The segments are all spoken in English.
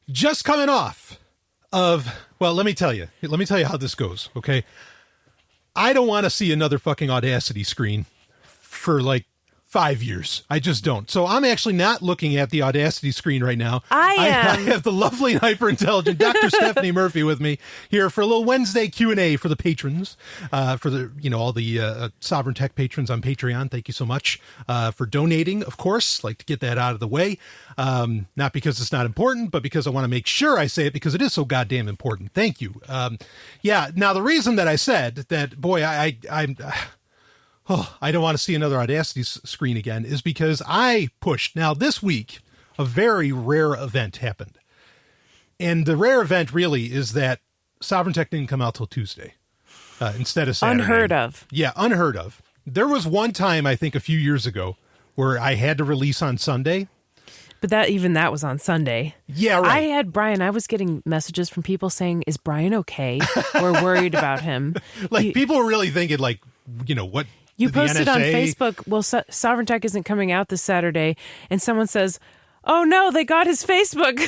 Just coming off of, well, let me tell you how this goes. Okay. I don't want to see another fucking Audacity screen for like 5 years. I just don't. So I'm actually not looking at the Audacity screen right now. I have the lovely and hyper-intelligent Dr. Stephanie Murphy with me here for a little Wednesday Q&A for the patrons, for the, all the Sovereign Tech patrons on Patreon. Thank you so much for donating, of course. Like to get that out of the way. Not because it's not important, but because I want to make sure I say it because it is so goddamn important. Thank you. Now the reason that I said that, boy, I don't want to see another Audacity screen again is because I pushed. Now, this week, a very rare event happened. And the rare event really is that Sovereign Tech didn't come out till Tuesday instead of Saturday. Unheard of. Yeah, unheard of. There was one time, I think a few years ago, where I had to release on Sunday. But that was on Sunday. Yeah, right. I was getting messages from people saying, is Brian okay? We're worried about him. People were really thinking, what... You posted on Facebook, well, Sovereign Tech isn't coming out this Saturday, and someone says, oh no, they got his Facebook.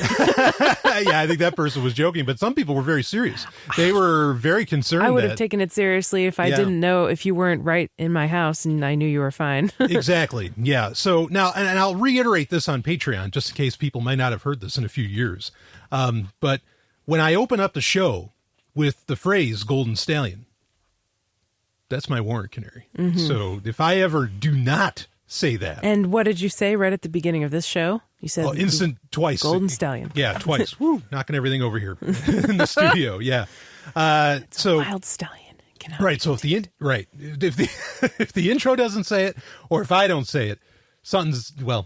Yeah, I think that person was joking, but some people were very serious. They were very concerned. I would have taken it seriously if I didn't know if you weren't right in my house and I knew you were fine. Exactly, yeah. So now, and I'll reiterate this on Patreon, just in case people might not have heard this in a few years. But when I open up the show with the phrase Golden Stallion, that's my warrant canary. Mm-hmm. So if I ever do not say that. And what did you say right at the beginning of this show? You said twice. Golden Stallion. Yeah, twice. Woo, knocking everything over here in the studio. Yeah. It's a wild stallion. Right. So if the intro doesn't say it, or if I don't say it,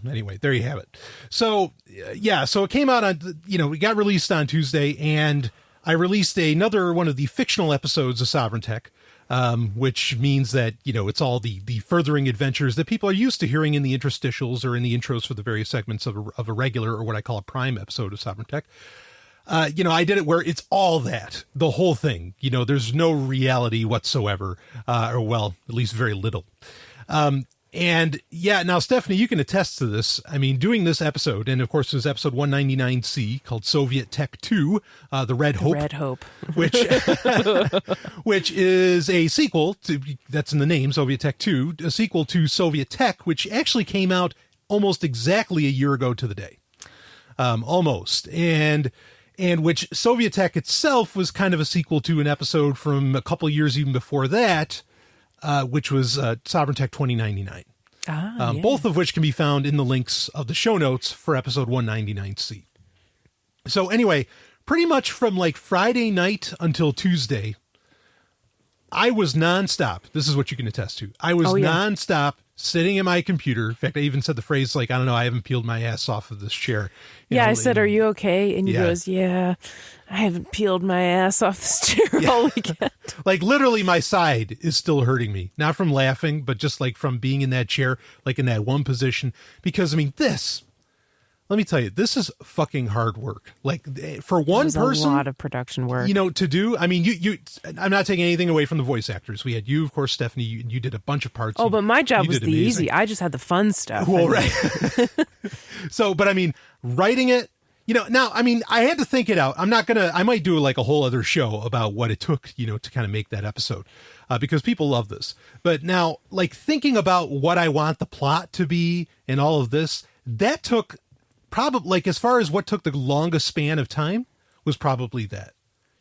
anyway, there you have it. So so it came out on, we got released on Tuesday, and I released another one of the fictional episodes of Sovereign Tech. Which means that, it's all the furthering adventures that people are used to hearing in the interstitials or in the intros for the various segments of a regular, or what I call a prime episode of Sovereign Tech. I did it where it's all that, the whole thing, there's no reality whatsoever, at least very little. Now, Stephanie, you can attest to this. I mean, doing this episode, and of course, there's episode 199C called Soviet Tech 2, The Red Hope. Which is a sequel to, that's in the name, Soviet Tech 2, a sequel to Soviet Tech, which actually came out almost exactly a year ago to the day. Almost. And which Soviet Tech itself was kind of a sequel to an episode from a couple years even before that, which was Sovereign Tech 2099. Both of which can be found in the links of the show notes for episode 199C. So anyway, pretty much from like Friday night until Tuesday, I was nonstop. This is what you can attest to. I was nonstop sitting at my computer. In fact, I even said the phrase like, I don't know, I haven't peeled my ass off of this chair. I said, are you okay? And he goes, I haven't peeled my ass off this chair all weekend. Like literally my side is still hurting me. Not from laughing, but just like from being in that chair, like in that one position. Because let me tell you, this is fucking hard work. Like for one person, a lot of production work, to do. I mean, I'm not taking anything away from the voice actors. We had you, of course, Stephanie, you did a bunch of parts. Oh, but my job was the easy. I just had the fun stuff. Well, right. So, but I mean, writing it, now, I mean, I had to think it out. I might do like a whole other show about what it took, to kind of make that episode, because people love this. But now, like thinking about what I want the plot to be and all of this, that took probably, like, as far as what took the longest span of time was probably that,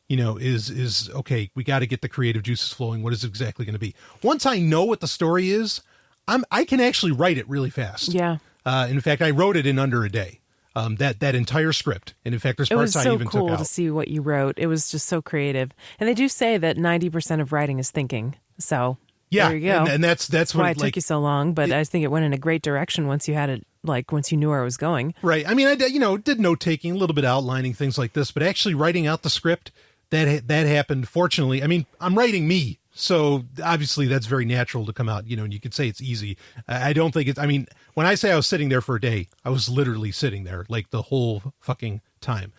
is okay, we got to get the creative juices flowing. What is it exactly going to be? Once I know what the story is, I can actually write it really fast. Yeah. In fact, I wrote it in under a day. That entire script. And in fact, there's parts I even took out. It was so cool to see what you wrote. It was just so creative. And they do say that 90% of writing is thinking. So there you go. And that's why it took you so long. But I think it went in a great direction once you had it, once you knew where I was going. Right. I mean, I did note taking, a little bit outlining, things like this, but actually writing out the script, that happened. Fortunately, I mean, I'm writing me. So obviously that's very natural to come out, and you could say it's easy. I don't think I mean, when I say I was sitting there for a day, I was literally sitting there like the whole fucking time.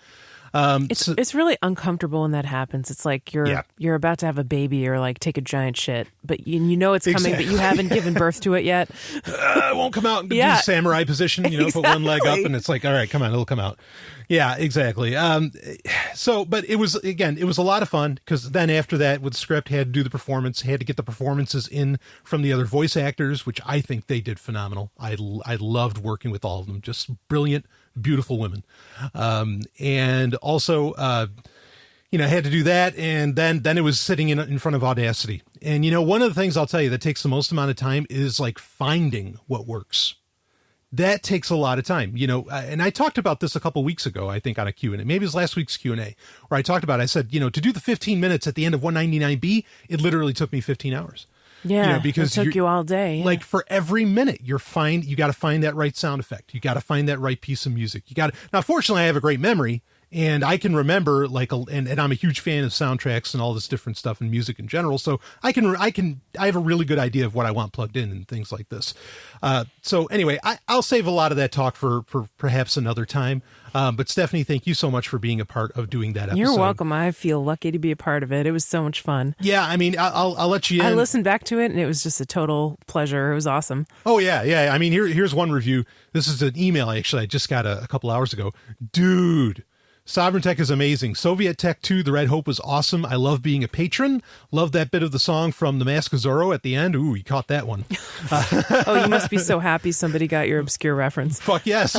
It's really uncomfortable when that happens. It's like you're about to have a baby or like take a giant shit, but you know it's coming, but you haven't given birth to it yet. It won't come out and do the samurai position, put one leg up and it's like, all right, come on, it'll come out. Yeah, exactly. But it was a lot of fun because then after that with the script, had to do the performance, had to get the performances in from the other voice actors, which I think they did phenomenal. I loved working with all of them. Just brilliant, beautiful women. And also, I had to do that. And then it was sitting in front of Audacity. And, one of the things I'll tell you that takes the most amount of time is like finding what works. That takes a lot of time, and I talked about this a couple weeks ago, I think on a Q&A, maybe it was last week's Q&A, where I talked about, I said, to do the 15 minutes at the end of 199B, it literally took me 15 hours. Yeah, because it took you all day. Yeah. Like for every minute, you got to find that right sound effect. You got to find that right piece of music. Now, fortunately, I have a great memory. And I can remember and I'm a huge fan of soundtracks and all this different stuff and music in general. So I have a really good idea of what I want plugged in and things like this. So anyway, I'll save a lot of that talk for perhaps another time. But Stephanie, thank you so much for being a part of doing that episode. You're welcome. I feel lucky to be a part of it. It was so much fun. Yeah. I mean, I'll let you in. I listened back to it and it was just a total pleasure. It was awesome. Oh yeah. Yeah. I mean, here's one review. This is an email actually I just got a couple hours ago. Dude, Sovereign Tech is amazing. Soviet Tech 2, The Red Hope was awesome. I love being a patron. Love that bit of the song from The Mask of Zorro at the end. Ooh, you caught that one. Oh, you must be so happy somebody got your obscure reference. Fuck yes.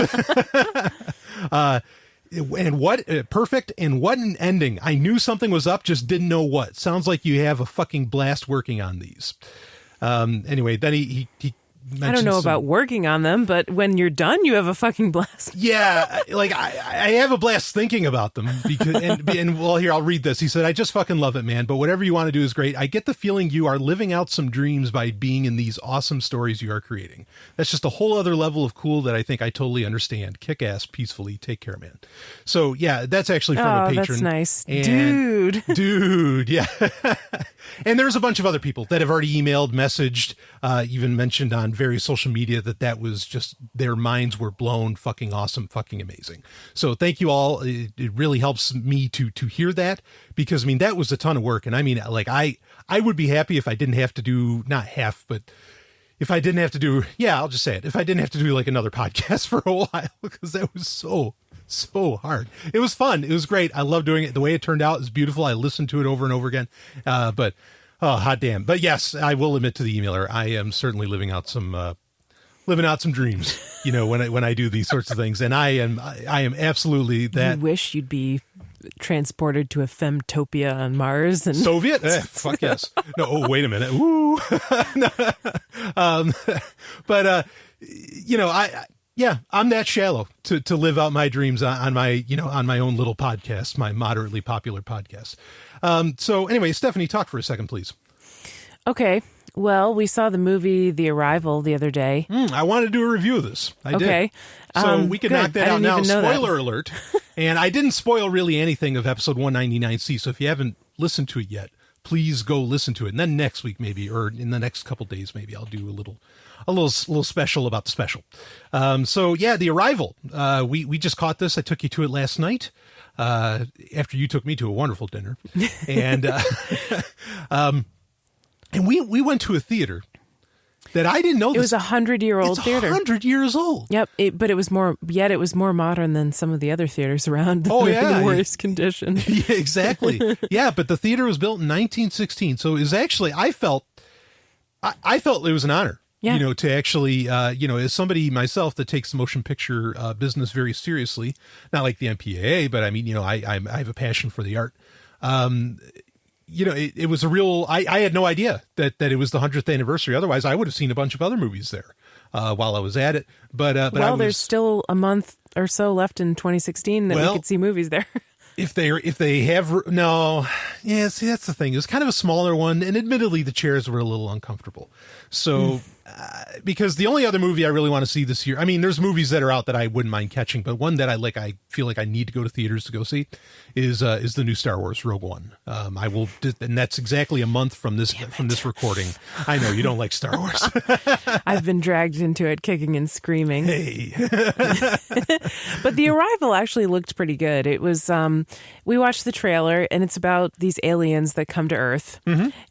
And what perfect and what an ending. I knew something was up, just didn't know what. Sounds like you have a fucking blast working on these. Anyway, then he I don't know about working on them, but when you're done, you have a fucking blast. Yeah, like I have a blast thinking about them because and well, here I'll read this. He said, "I just fucking love it, man. But whatever you want to do is great. I get the feeling you are living out some dreams by being in these awesome stories you are creating. That's just a whole other level of cool that I think I totally understand. Kick ass, peacefully. Take care, man." So yeah, that's actually from a patron. That's nice, and, dude. Yeah. And there's a bunch of other people that have already emailed, messaged, even mentioned on various social media that was just their minds were blown. Fucking awesome, fucking amazing. So thank you all. It really helps me to hear that because I mean that was a ton of work, and I mean like I would be happy if I didn't have to do but if I didn't have to do I'll just say it, if I didn't have to do like another podcast for a while because that was so hard. It was fun. It was great. I love doing it. The way it turned out is beautiful. I listened to it over and over again. But hot damn. But yes, I will admit to the emailer, I am certainly living out some dreams, when I do these sorts of things. And I am absolutely that. You wish you'd be transported to a femtopia on Mars and Soviet? Fuck yes. No. Oh, wait a minute. Ooh. I'm that shallow to live out my dreams on my own little podcast, my moderately popular podcast. So anyway, Stephanie, talk for a second, please. Okay. Well, we saw the movie The Arrival the other day. I wanted to do a review of this. I did. So we can knock that out now. Spoiler that. Alert. And I didn't spoil really anything of episode 199C. So if you haven't listened to it yet, please go listen to it. And then next week, maybe, or in the next couple days, maybe I'll do a little special about the special. The Arrival. We just caught this. I took you to it last night. After you took me to a wonderful dinner. And, and we went to a theater that I didn't know. It was 100-year-old theater. 100 years old. Yep. But it was more modern than some of the other theaters around. Oh, yeah. In the worst condition. Yeah, exactly. Yeah. But the theater was built in 1916. So it was actually, I felt it was an honor. Yeah. To actually, as somebody myself that takes the motion picture business very seriously, not like the MPAA, but I mean, I have a passion for the art. It was a real, I had no idea that it was the 100th anniversary. Otherwise, I would have seen a bunch of other movies there while I was at it. But there's still a month or so left in 2016 that we could see movies there. If they have, no, yeah, see, that's the thing. It was kind of a smaller one, and admittedly, the chairs were a little uncomfortable. So, because the only other movie I really want to see this year, I mean, there's movies that are out that I wouldn't mind catching, but one that I feel like I need to go to theaters to go see is the new Star Wars Rogue One. I will, and that's exactly a month from this recording. I know you don't like Star Wars. I've been dragged into it, kicking and screaming. Hey, But The Arrival actually looked pretty good. It was, we watched the trailer, and it's about these aliens that come to Earth,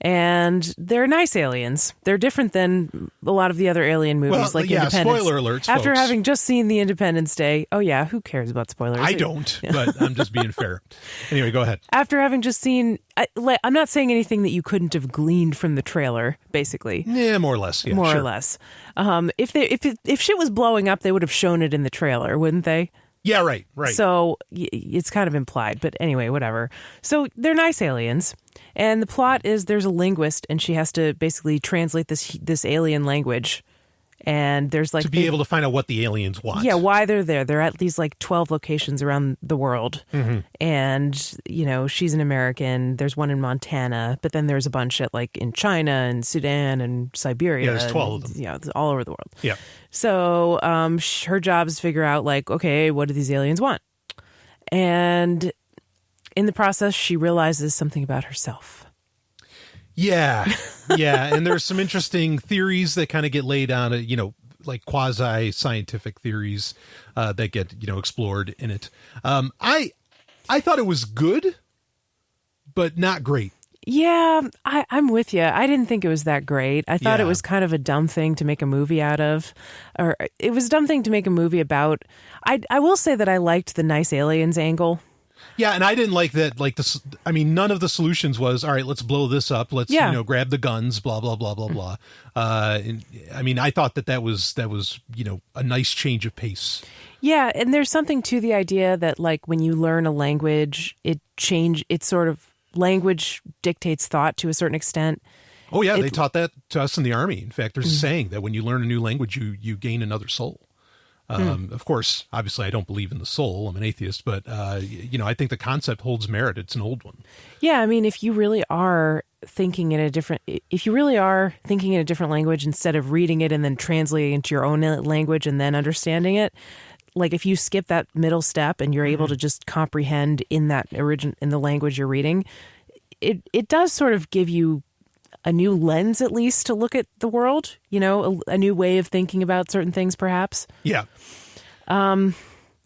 and they're nice aliens. They're different than a lot of the other alien movies, like Independence. Spoiler alerts, After folks. having just seen the Independence Day, oh yeah, who cares about spoilers? I don't, but I'm just being fair. Anyway, go ahead. After having just seen, I'm not saying anything that you couldn't have gleaned from the trailer, basically. Yeah, more or less. Yeah, more or less. If shit was blowing up, they would have shown it in the trailer, wouldn't they? Yeah, right. So it's kind of implied, but anyway, whatever. So they're nice aliens, and the plot is there's a linguist, and she has to basically translate this alien language. And there's like to be able to find out what the aliens want. Yeah, why they're there. They're at these like 12 locations around the world. And, you know, she's an American. There's one in Montana, but then there's a bunch at like in China and Sudan and Siberia. Yeah, there's 12 of them. Yeah, all over the world. Yeah. So her job is to figure out like, okay, what do these aliens want? And in the process, she realizes something about herself. Yeah. And there's some interesting theories that kind of get laid on, like quasi-scientific theories that get, explored in it. I thought it was good, but not great. Yeah, I'm with you. I didn't think it was that great. I thought it was kind of a dumb thing to make a movie out of. Or it was a dumb thing to make a movie about. I will say that I liked the nice aliens angle. Yeah, and I didn't like that. Like this, I mean, none of the solutions was all right. Let's blow this up. Let's grab the guns. Blah blah blah blah blah. I mean, I thought that was a nice change of pace. Yeah, and there's something to the idea that like when you learn a language, language dictates thought to a certain extent. Oh yeah, they taught that to us in the Army. In fact, there's a saying that when you learn a new language, you gain another soul. Of course, obviously, I don't believe in the soul. I'm an atheist, but I think the concept holds merit. It's an old one. Yeah, I mean, if you really are thinking in a different language instead of reading it and then translating it into your own language and then understanding it, like if you skip that middle step and you're able to just comprehend in the language you're reading, it does sort of give you a new lens, at least, to look at the world, a new way of thinking about certain things, perhaps. Yeah. And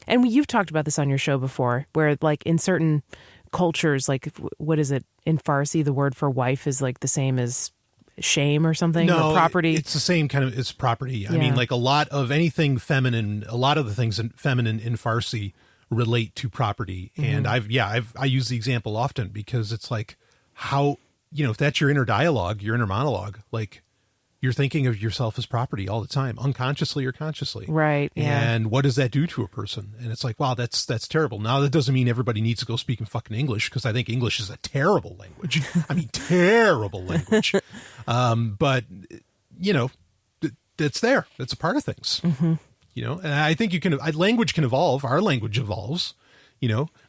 you've talked about this on your show before, where like in certain cultures, like what is it in Farsi, the word for wife is like the same as shame or something, or property. It's the same kind of, it's property. Yeah. I mean, like a lot of anything feminine, a lot of the things feminine in Farsi relate to property. And I use the example often because it's like how, if that's your inner dialogue, your inner monologue, like you're thinking of yourself as property all the time, unconsciously or consciously. Right. Yeah. And what does that do to a person? And it's like, wow, that's terrible. Now that doesn't mean everybody needs to go speak in fucking English, because I think English is a terrible language. I mean, terrible language. But it's there. It's a part of things, and I think language can evolve. Our language evolves.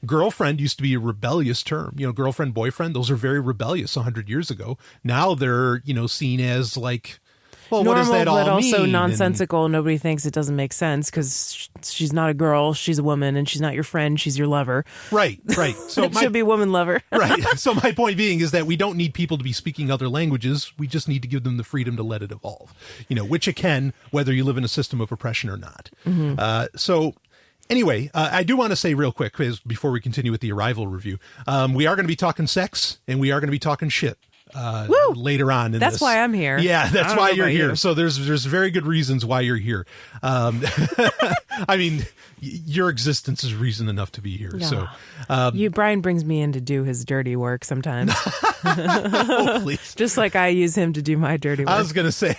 Girlfriend used to be a rebellious term. Girlfriend, boyfriend, those are very rebellious 100 years ago. Now they're, seen as like, well, normal, what does that all mean? But also nonsensical. Nobody thinks it doesn't make sense because she's not a girl, she's a woman, and she's not your friend, she's your lover. Right. So it should be woman lover. Right. So my point being is that we don't need people to be speaking other languages. We just need to give them the freedom to let it evolve, which it can, whether you live in a system of oppression or not. Anyway, I do want to say real quick, before we continue with the Arrival review, we are going to be talking sex and we are going to be talking shit later on in That's this. why I'm here. Yeah, that's why you're here. So there's very good reasons why you're here. I mean, your existence is reason enough to be here. Yeah. So Brian brings me in to do his dirty work sometimes. Oh, please. Just like I use him to do my dirty work. I was going to say.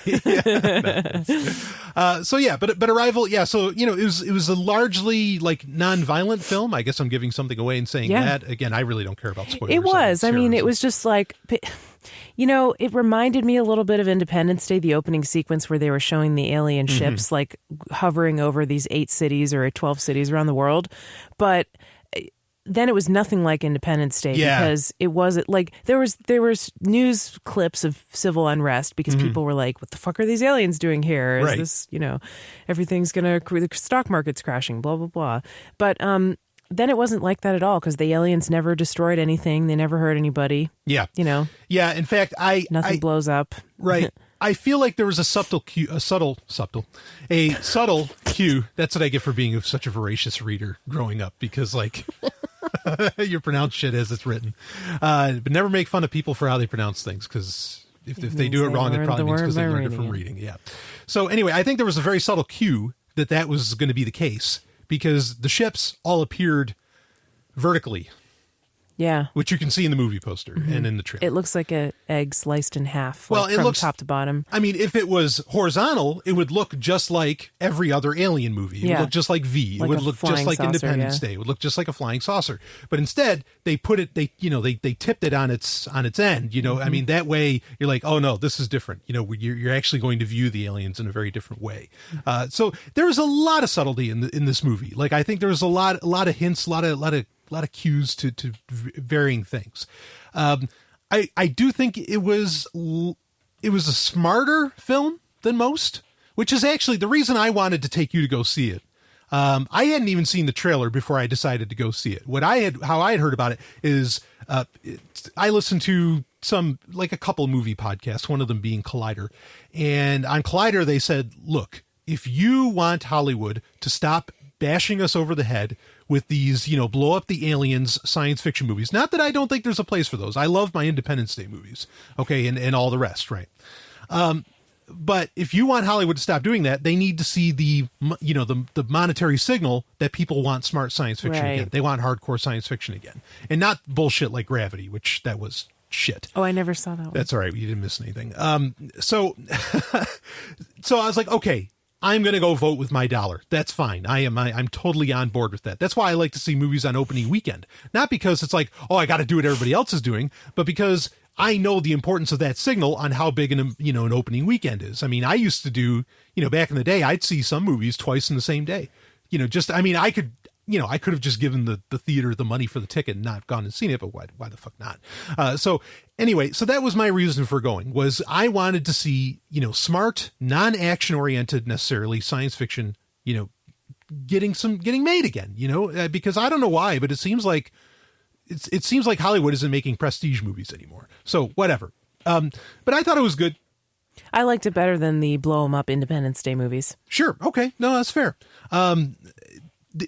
But Arrival, so, it was a largely like non-violent film. I guess I'm giving something away and saying that. Again, I really don't care about spoilers. It was. I mean, it was just like, it reminded me a little bit of Independence Day, the opening sequence where they were showing the alien ships like hovering over these 8 cities or 12 cities around the world. But then it was nothing like Independence Day because it wasn't like there was news clips of civil unrest because people were like, what the fuck are these aliens doing here? Is this, everything's the stock market's crashing, blah, blah, blah. But then it wasn't like that at all because the aliens never destroyed anything. They never hurt anybody. Yeah. Yeah. In fact, nothing blows up. Right. I feel like there was a subtle cue. That's what I get for being such a voracious reader growing up, because like you pronounce shit as it's written, but never make fun of people for how they pronounce things, because if they do it wrong, it probably means because they learned it from reading. Yeah. So anyway, I think there was a very subtle cue that was going to be the case, because the ships all appeared vertically. Yeah. Which you can see in the movie poster and in the trailer. It looks like an egg sliced in half, well, like, it from looks, top to bottom. I mean, if it was horizontal, it would look just like every other Alien movie. It would look just like V. Like it would look just like saucer, Independence Day. It would look just like a flying saucer. But instead, they put it, they tipped it on its end. You know, I mean, that way you're like, oh no, this is different. You know, you're actually going to view the aliens in a very different way. So there's a lot of subtlety in this movie. Like, I think there's a lot of hints, a lot of cues to varying things. I do think it was a smarter film than most, which is actually the reason I wanted to take you to go see it. I hadn't even seen the trailer before I decided to go see it. How I had heard about it is, I listened to a couple movie podcasts, one of them being Collider. And on Collider, they said, look, if you want Hollywood to stop bashing us over the head with these, blow up the aliens science fiction movies. Not that I don't think there's a place for those. I love my Independence Day movies. Okay. And all the rest. Right. But if you want Hollywood to stop doing that, they need to see the monetary signal that people want smart science fiction again. They want hardcore science fiction again, and not bullshit like Gravity, which that was shit. Oh, I never saw that one. That's all right. You didn't miss anything. So I was like, okay, I'm going to go vote with my dollar. That's fine. I'm totally on board with that. That's why I like to see movies on opening weekend. Not because it's like, oh, I got to do what everybody else is doing, but because I know the importance of that signal on how big an opening weekend is. I mean, I used to do, back in the day, I'd see some movies twice in the same day. I could have just given the theater the money for the ticket and not gone and seen it, but why the fuck not? So anyway, so that was my reason for going, was I wanted to see, smart, non-action oriented necessarily science fiction, getting made again, because I don't know why, but it seems like Hollywood isn't making prestige movies anymore. So whatever. But I thought it was good. I liked it better than the blow 'em up Independence Day movies. Sure. Okay. No, that's fair.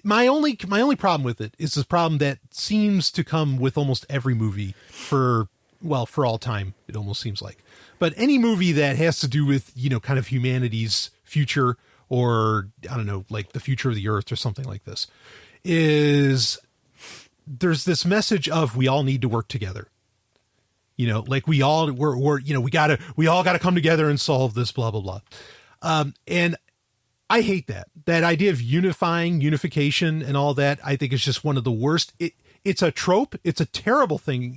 My only problem with it is the problem that seems to come with almost every movie for all time. It almost seems like, but any movie that has to do with, kind of humanity's future, or I don't know, like the future of the earth or something like this, there's this message of, we all need to work together. Like we all gotta come together and solve this, blah, blah, blah. And I hate that idea of unification and all that. I think is just one of the worst. It's a trope. It's a terrible thing,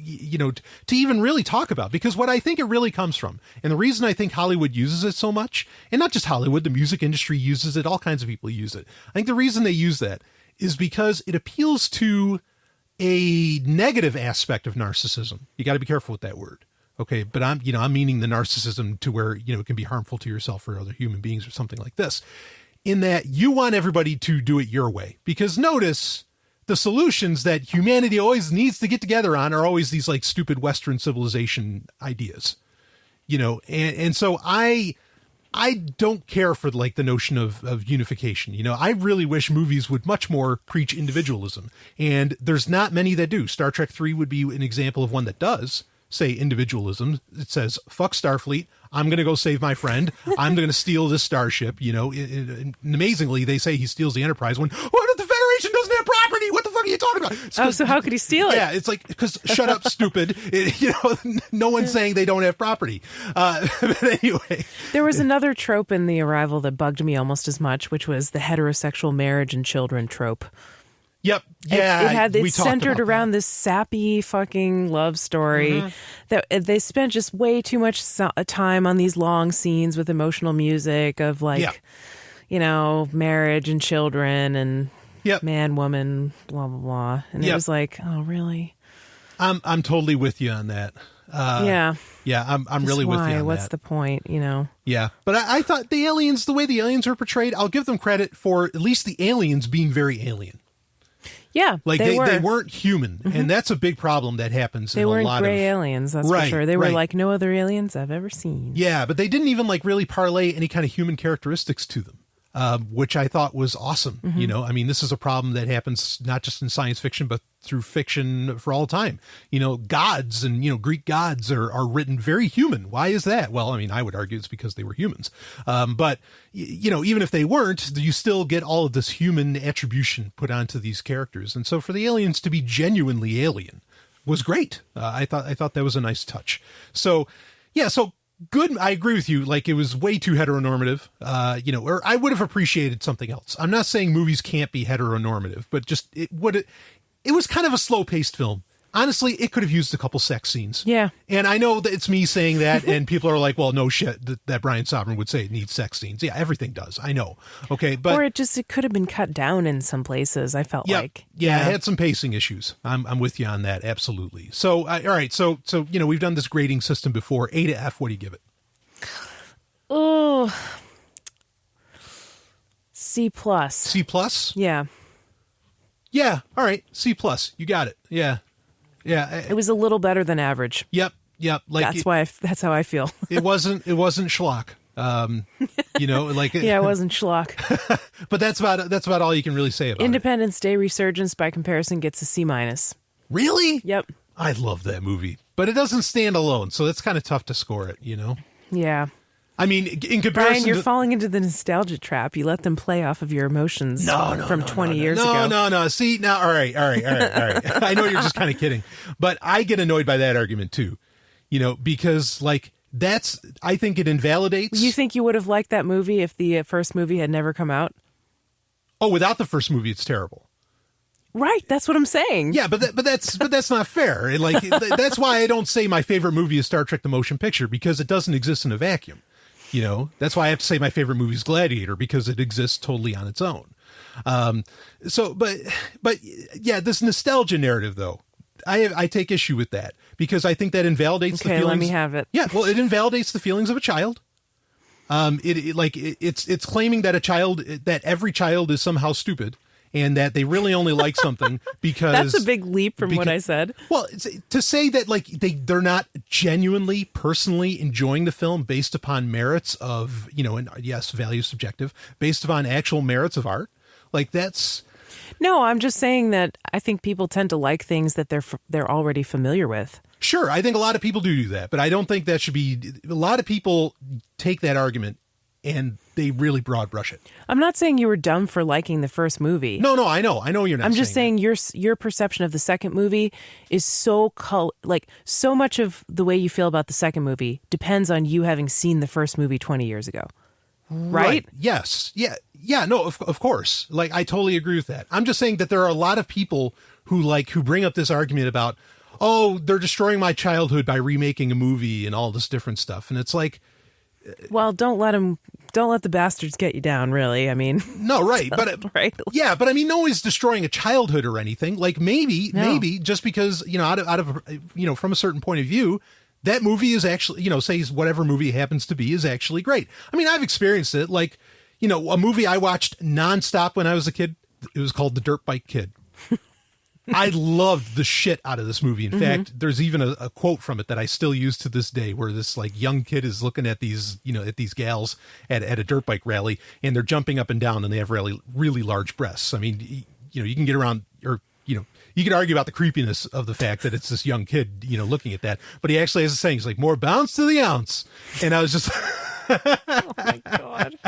to even really talk about, because what I think it really comes from, and the reason I think Hollywood uses it so much, and not just Hollywood, the music industry uses it, all kinds of people use it. I think the reason they use that is because it appeals to a negative aspect of narcissism. You got to be careful with that word. Okay. But I'm meaning the narcissism to where, it can be harmful to yourself or other human beings or something like this, in that you want everybody to do it your way. Because notice the solutions that humanity always needs to get together on are always these like stupid Western civilization ideas, and so I don't care for like the notion of unification. I really wish movies would much more preach individualism, and there's not many that do. Star Trek 3 would be an example of one that does say individualism. It says, fuck Starfleet. I'm going to go save my friend. I'm going to steal this starship. And amazingly, they say he steals the Enterprise when, what if the Federation doesn't have property? What the fuck are you talking about? So how could he steal it? Yeah, it's like, because shut up, stupid. No one's saying they don't have property. But anyway. There was another trope in The Arrival that bugged me almost as much, which was the heterosexual marriage and children trope. Yep. Yeah. It's centered around this sappy fucking love story that they spent just way too much time on these long scenes with emotional music of marriage and children and man, woman, blah, blah, blah. And it was like, oh, really? I'm totally with you on that. Yeah, I'm really with you on that. What's the point, Yeah, but I thought the aliens, the way the aliens are portrayed, I'll give them credit for at least the aliens being very alien. Yeah, Like they weren't human, and that's a big problem that happens. They weren't gray aliens, that's for sure. They were like no other aliens I've ever seen. Yeah, but they didn't even like really parlay any kind of human characteristics to them, which I thought was awesome. You know, I mean, this is a problem that happens not just in science fiction, but through fiction for all time. You know, gods and, you know, Greek gods are written very human. Why is that? Well, I mean, I would argue it's because they were humans. But, you know, even if they weren't, you still get all of this human attribution put onto these characters. And so for the aliens to be genuinely alien was great. I thought that was a nice touch. So, yeah, so good. I agree with you. Like, it was way too heteronormative, you know, or I would have appreciated something else. I'm not saying movies can't be heteronormative, but just it was kind of a slow-paced film. Honestly, it could have used a couple sex scenes. Yeah. And I know that it's me saying that, and people are like, well, no shit, that Brian Sovereign would say it needs sex scenes. Yeah, everything does. I know. Okay, but... Or it could have been cut down in some places, I felt like. Yeah, it had some pacing issues. I'm with you on that, absolutely. So, all right, so you know, we've done this grading system before. A to F, what do you give it? Oh, C+. C+? Yeah. Yeah, all right, C+. You got it. Yeah. Yeah. It was a little better than average. Yep. Like that's how I feel. it wasn't schlock. You know, like yeah, it wasn't schlock. But that's about all you can really say about Independence Day Resurgence by comparison gets a C-. Really? Yep. I love that movie, but it doesn't stand alone, so that's kind of tough to score it, you know? Yeah. I mean, in comparison, Brian, you're falling into the nostalgia trap. You let them play off of your emotions from 20 years ago. No. See, now, all right. I know you're just kind of kidding, but I get annoyed by that argument too, you know, because like I think it invalidates. You think you would have liked that movie if the first movie had never come out? Oh, without the first movie, it's terrible. Right, that's what I'm saying. Yeah, but that's not fair. Like that's why I don't say my favorite movie is Star Trek: The Motion Picture, because it doesn't exist in a vacuum. You know, that's why I have to say my favorite movie is Gladiator, because it exists totally on its own. But yeah, this nostalgia narrative, though, I take issue with that, because I think that invalidates the feelings. Okay, let me have it. Yeah, well, it invalidates the feelings of a child. It's claiming that every child is somehow stupid, and that they really only like something because... That's a big leap from what I said. Well, to say that like they're not genuinely, personally enjoying the film based upon merits of, you know, and yes, value is subjective, based upon actual merits of art, like that's... No, I'm just saying that I think people tend to like things that they're already familiar with. Sure, I think a lot of people do that, but I don't think that should be... A lot of people take that argument and they really broad brush it. I'm not saying you were dumb for liking the first movie. No, I know you're not. I'm just saying your perception of the second movie is so much of the way you feel about the second movie depends on you having seen the first movie 20 years ago. Right? Yes. Yeah. No, of course. Like, I totally agree with that. I'm just saying that there are a lot of people who bring up this argument about, oh, they're destroying my childhood by remaking a movie and all this different stuff. And it's like, well, don't let the bastards get you down, really. I mean, no, right. But right. Yeah. But I mean, no one's destroying a childhood or anything. Like maybe just because, you know, out of, you know, from a certain point of view, that movie is actually, you know, say whatever movie it happens to be is actually great. I mean, I've experienced it. Like, you know, a movie I watched nonstop when I was a kid, it was called The Dirt Bike Kid. I loved the shit out of this movie. In fact, there's even a quote from it that I still use to this day, where this like young kid is looking at these, you know, at these gals at a dirt bike rally, and they're jumping up and down, and they have really, really large breasts. I mean, you know, you can get around, or, you know, you can argue about the creepiness of the fact that it's this young kid, you know, looking at that, but he actually has a saying, he's like, more bounce to the ounce. And I was just, oh my God.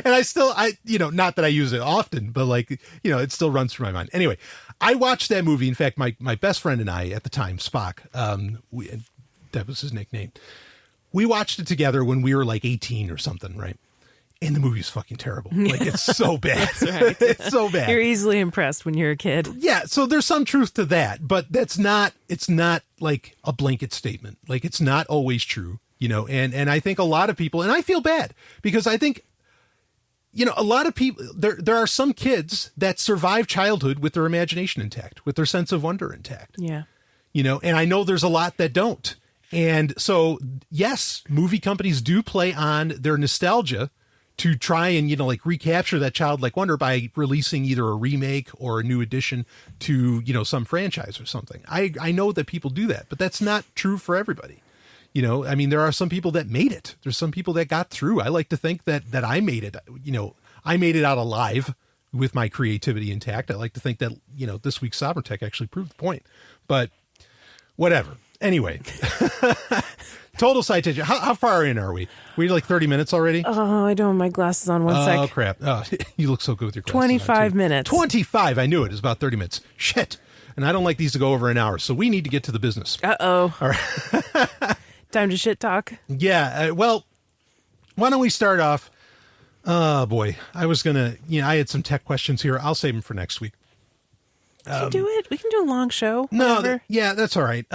And you know, not that I use it often, but like, you know, it still runs through my mind. Anyway, I watched that movie. In fact, my best friend and I at the time, Spock, that was his nickname. We watched it together when we were like 18 or something, right? And the movie's fucking terrible. Like, it's so bad. That's right. It's so bad. You're easily impressed when you're a kid. Yeah. So there's some truth to that, but it's not like a blanket statement. Like, it's not always true, you know, and I think a lot of people, and I feel bad because I think, you know, a lot of people, there are some kids that survive childhood with their imagination intact, with their sense of wonder intact. Yeah. You know, and I know there's a lot that don't. And so, yes, movie companies do play on their nostalgia to try and, you know, like recapture that childlike wonder by releasing either a remake or a new addition to, you know, some franchise or something. I know that people do that, but that's not true for everybody. You know, I mean, there are some people that made it. There's some people that got through. I like to think that I made it, you know, I made it out alive with my creativity intact. I like to think that, you know, this week's Sovereign Tech actually proved the point, but whatever. Anyway, total side tangent. How far in are we? We're like 30 minutes already? Oh, I don't have my glasses on. One sec. Oh, crap. Oh, you look so good with your glasses 25 on, minutes. 25. I knew it. It was about 30 minutes. Shit. And I don't like these to go over an hour, so we need to get to the business. Uh-oh. All right. Time to shit talk. Yeah. Well, why don't we start off? Oh, boy. I was going to, you know, I had some tech questions here. I'll save them for next week. Can you do it? We can do a long show. No, yeah, that's all right.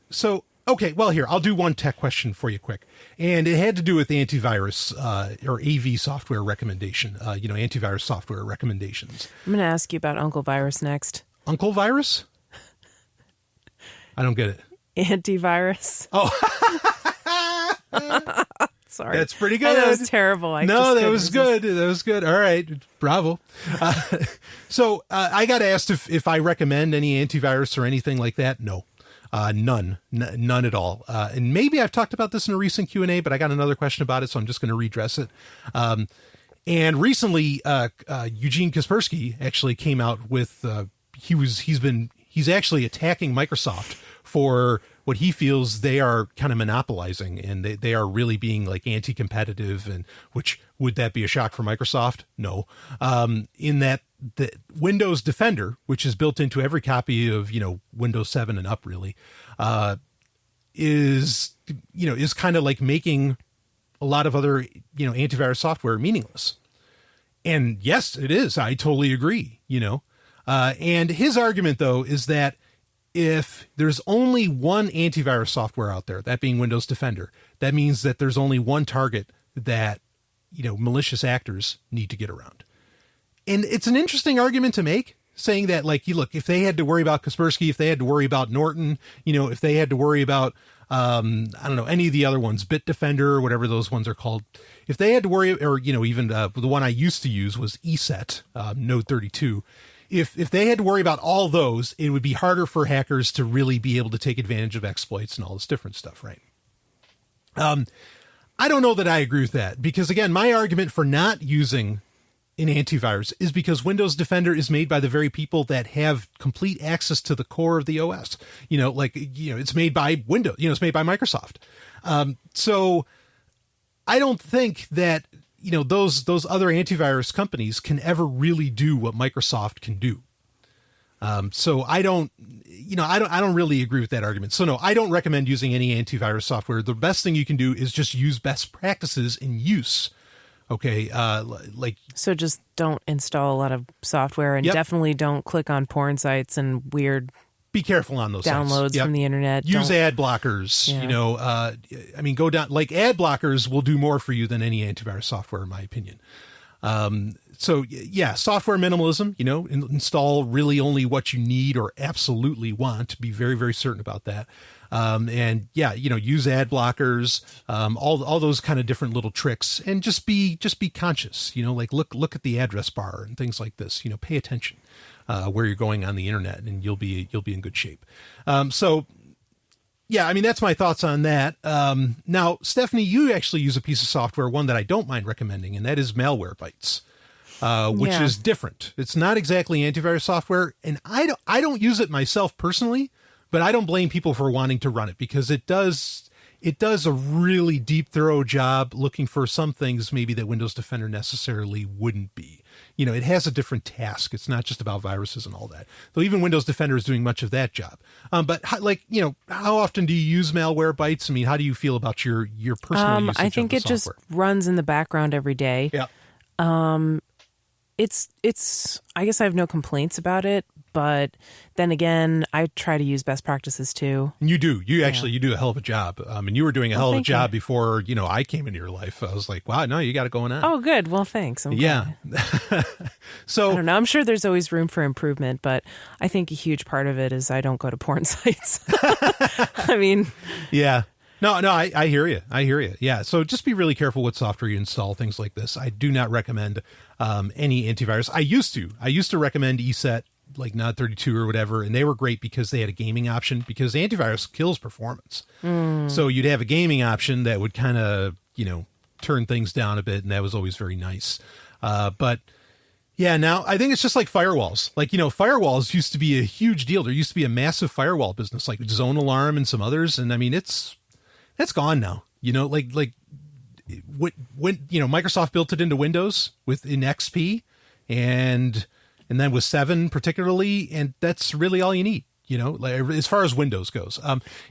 So, okay, well, here, I'll do one tech question for you quick. And it had to do with antivirus or AV software recommendation, you know, antivirus software recommendations. I'm going to ask you about Uncle Virus next. Uncle Virus? I don't get it. Antivirus. Oh. Sorry. That's pretty good. That was terrible. That was good. That was good. All right. Bravo. So I got asked if I recommend any antivirus or anything like that. No, none at all. And maybe I've talked about this in a recent Q&A, but I got another question about it, so I'm just going to redress it. And recently, Eugene Kaspersky actually came out with, he's actually attacking Microsoft for what he feels they are kind of monopolizing, and they are really being like anti-competitive. And which, would that be a shock for Microsoft? No. In that the Windows Defender, which is built into every copy of, you know, Windows 7 and up really, is kind of like making a lot of other, you know, antivirus software meaningless. And yes, it is. I totally agree, you know. And his argument though is that if there's only one antivirus software out there, that being Windows Defender, that means that there's only one target that, you know, malicious actors need to get around. And it's an interesting argument to make, saying that, like, you look, if they had to worry about Kaspersky, if they had to worry about Norton, you know, if they had to worry about, I don't know, any of the other ones, Bitdefender or whatever those ones are called, if they had to worry, or, you know, even the one I used to use was ESET, Node 32. If they had to worry about all those, it would be harder for hackers to really be able to take advantage of exploits and all this different stuff, right? I don't know that I agree with that, because again, my argument for not using an antivirus is because Windows Defender is made by the very people that have complete access to the core of the OS. You know, like, you know, it's made by Windows, you know, it's made by Microsoft. So I don't think that, you know, those other antivirus companies can ever really do what Microsoft can do. So I don't really agree with that argument. So no, I don't recommend using any antivirus software. The best thing you can do is just use best practices in use. Okay. So just don't install a lot of software, and definitely don't click on porn sites and weird. Be careful on those downloads from the internet. Use ad blockers, you know, I mean, go down, like, ad blockers will do more for you than any antivirus software, in my opinion. So yeah, software minimalism, you know, install really only what you need or absolutely want. Be very, very certain about that. And yeah, you know, use ad blockers, all those kind of different little tricks, and just be conscious, you know, like look at the address bar and things like this, you know, pay attention, where you're going on the internet, and you'll be in good shape. So yeah, I mean, that's my thoughts on that. Now, Stephanie, you actually use a piece of software, one that I don't mind recommending, and that is Malwarebytes. Which is different. It's not exactly antivirus software, and I don't use it myself personally, but I don't blame people for wanting to run it, because it does a really deep, thorough job looking for some things maybe that Windows Defender necessarily wouldn't be. You know, it has a different task. It's not just about viruses and all that, though even Windows Defender is doing much of that job. But you know, how often do you use Malwarebytes? I mean, how do you feel about your personal usage I think of the it software? just runs in the background every day. Yeah. It's I guess I have no complaints about it, but then again, I try to use best practices too. You do. You do a hell of a job. And you were doing a hell of a job before, you know, I came into your life. I was like, wow, no, you got it going on. Oh, good. Well, thanks. Yeah. So I don't know. I'm sure there's always room for improvement, but I think a huge part of it is I don't go to porn sites. I mean, yeah. No, I hear you. I hear you. Yeah. So just be really careful what software you install, things like this. I do not recommend any antivirus. I used to recommend ESET, like Nod32 or whatever, and they were great because they had a gaming option, because antivirus kills performance. So you'd have a gaming option that would kind of, turn things down a bit, and that was always very nice. But yeah, now I think it's just like firewalls. Like, firewalls used to be a huge deal. There used to be a massive firewall business like Zone Alarm and some others. And I mean, that's gone now, like when Microsoft built it into Windows in XP and then with 7 particularly. And that's really all you need. Like as far as Windows goes,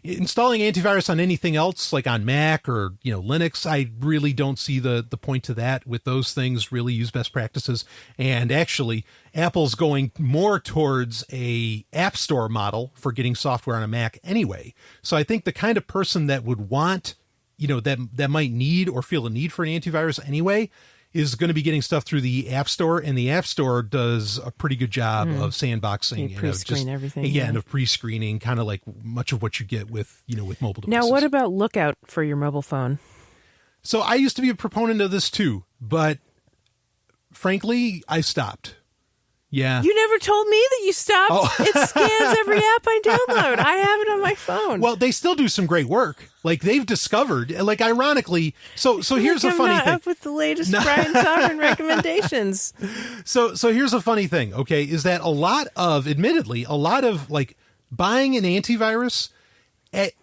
installing antivirus on anything else, like on Mac or, Linux, I really don't see the point to that. With those things, really use best practices. And actually, Apple's going more towards a app store model for getting software on a Mac anyway. So I think the kind of person that would want, that might need or feel a need for an antivirus anyway, is going to be getting stuff through the App Store, and the App Store does a pretty good job of sandboxing and pre-screen everything. Yeah, and of pre-screening, kind of like much of what you get with with mobile devices. Now, what about Lookout for your mobile phone? So I used to be a proponent of this too, but frankly, I stopped. Yeah. You never told me that you stopped. Oh. It scans every app I download. I have it on my phone. Well, they still do some great work. Like they've discovered, like ironically, so here's a funny thing. Up with the latest Brian Sovereign recommendations. So here's a funny thing, okay, is that admittedly, a lot of like buying an antivirus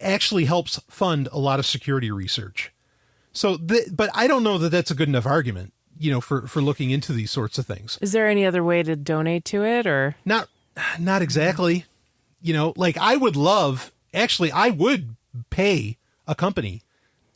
actually helps fund a lot of security research. So, but I don't know that that's a good enough argument, for looking into these sorts of things. Is there any other way to donate to it, or not exactly? Like I would pay a company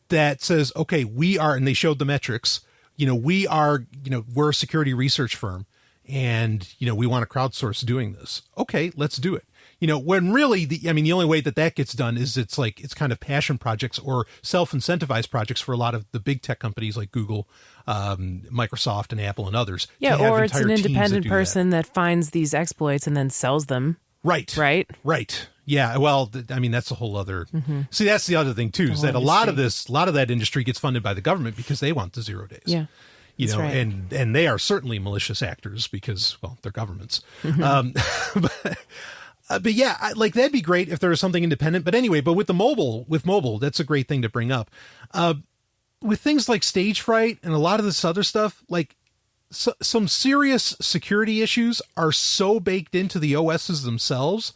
that says, okay, we are, and they showed the metrics, we are, we're a security research firm and, we want to crowdsource doing this. Okay, let's do it. When really the only way that gets done is it's kind of passion projects or self-incentivized projects for a lot of the big tech companies like Google, Microsoft and Apple and others. Yeah. Or it's an independent person that finds these exploits and then sells them. Right. Yeah. Well, that's a whole other, see, that's the other thing too, is that a lot of that industry gets funded by the government because they want the 0 days. Yeah. Right. and they are certainly malicious actors because, well, they're governments. But yeah, like that'd be great if there was something independent. But anyway, with mobile, that's a great thing to bring up. With things like stage fright and a lot of this other stuff, like some serious security issues are so baked into the OSs themselves.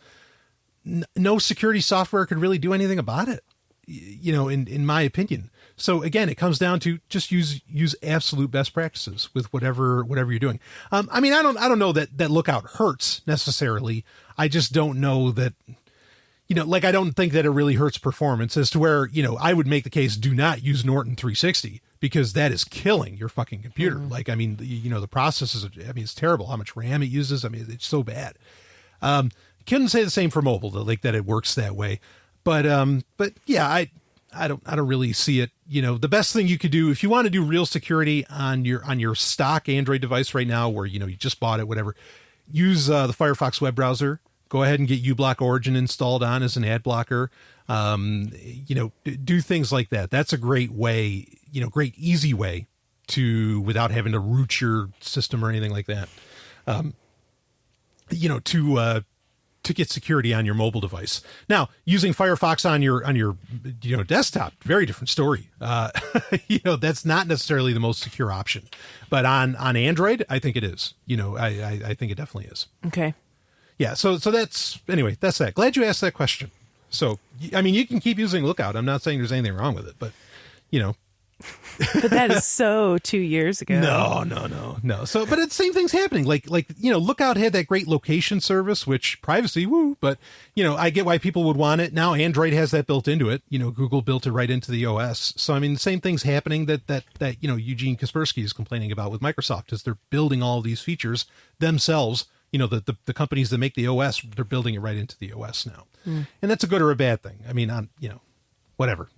No security software could really do anything about it, in my opinion. So again, it comes down to just use absolute best practices with whatever you're doing. I don't know that Lookout hurts necessarily. I just don't know that, I don't think that it really hurts performance as to where, I would make the case, do not use Norton 360 because that is killing your fucking computer. The processes, it's terrible how much RAM it uses. It's so bad. Couldn't say the same for mobile, that it works that way. But yeah, I don't really see it. The best thing you could do if you want to do real security on your stock Android device right now, where, you just bought it, whatever, use the Firefox web browser. Go ahead and get uBlock Origin installed on as an ad blocker. Do things like that. That's a great way, great easy way without having to root your system or anything like that. To get security on your mobile device. Now, using Firefox on your desktop, very different story. That's not necessarily the most secure option, but on Android, I think it is. I think it definitely is. Okay. Yeah. So that's that. Glad you asked that question. So, you can keep using Lookout. I'm not saying there's anything wrong with it, but But that is so 2 years ago. No. So, but the same thing's happening. Like, Lookout had that great location service, which privacy, woo, but I get why people would want it. Now Android has that built into it. Google built it right into the OS. So, the same thing's happening that Eugene Kaspersky is complaining about with Microsoft, is they're building all of these features themselves. The companies that make the OS, they're building it right into the OS now. And that's a good or a bad thing. Whatever.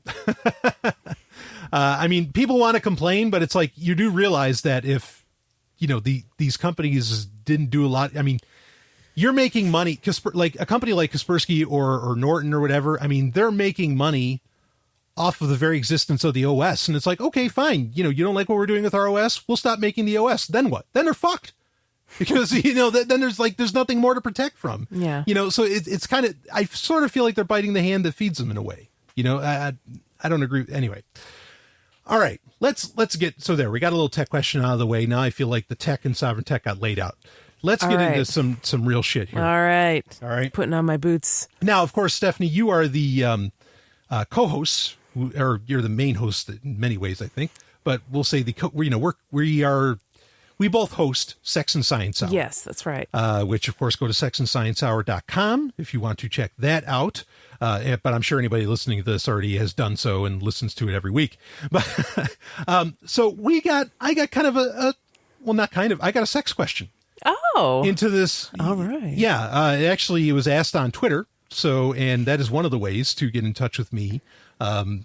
People want to complain, but it's like, you do realize that if, these companies didn't do a lot, you're making money, like a company like Kaspersky or Norton or whatever, they're making money off of the very existence of the OS. And it's like, okay, fine. You don't like what we're doing with our OS. We'll stop making the OS. Then what? Then they're fucked. Because, then there's nothing more to protect from. Yeah. So it's kind of, I sort of feel like they're biting the hand that feeds them in a way. I don't agree. Anyway. All right. Let's get, so there, we got a little tech question out of the way. Now I feel like the tech and sovereign tech got laid out. Let's get into some real shit here. All right. Putting on my boots. Now, of course, Stephanie, you are the co-host, or you're the main host in many ways, I think. But we'll say we both host Sex and Science Hour. Yes, that's right. Which, of course, go to sexandsciencehour.com if you want to check that out. But I'm sure anybody listening to this already has done so and listens to it every week. But so I got kind of I got a sex question. Oh. Into this. All right. Yeah. Actually, it was asked on Twitter. So, and that is one of the ways to get in touch with me, to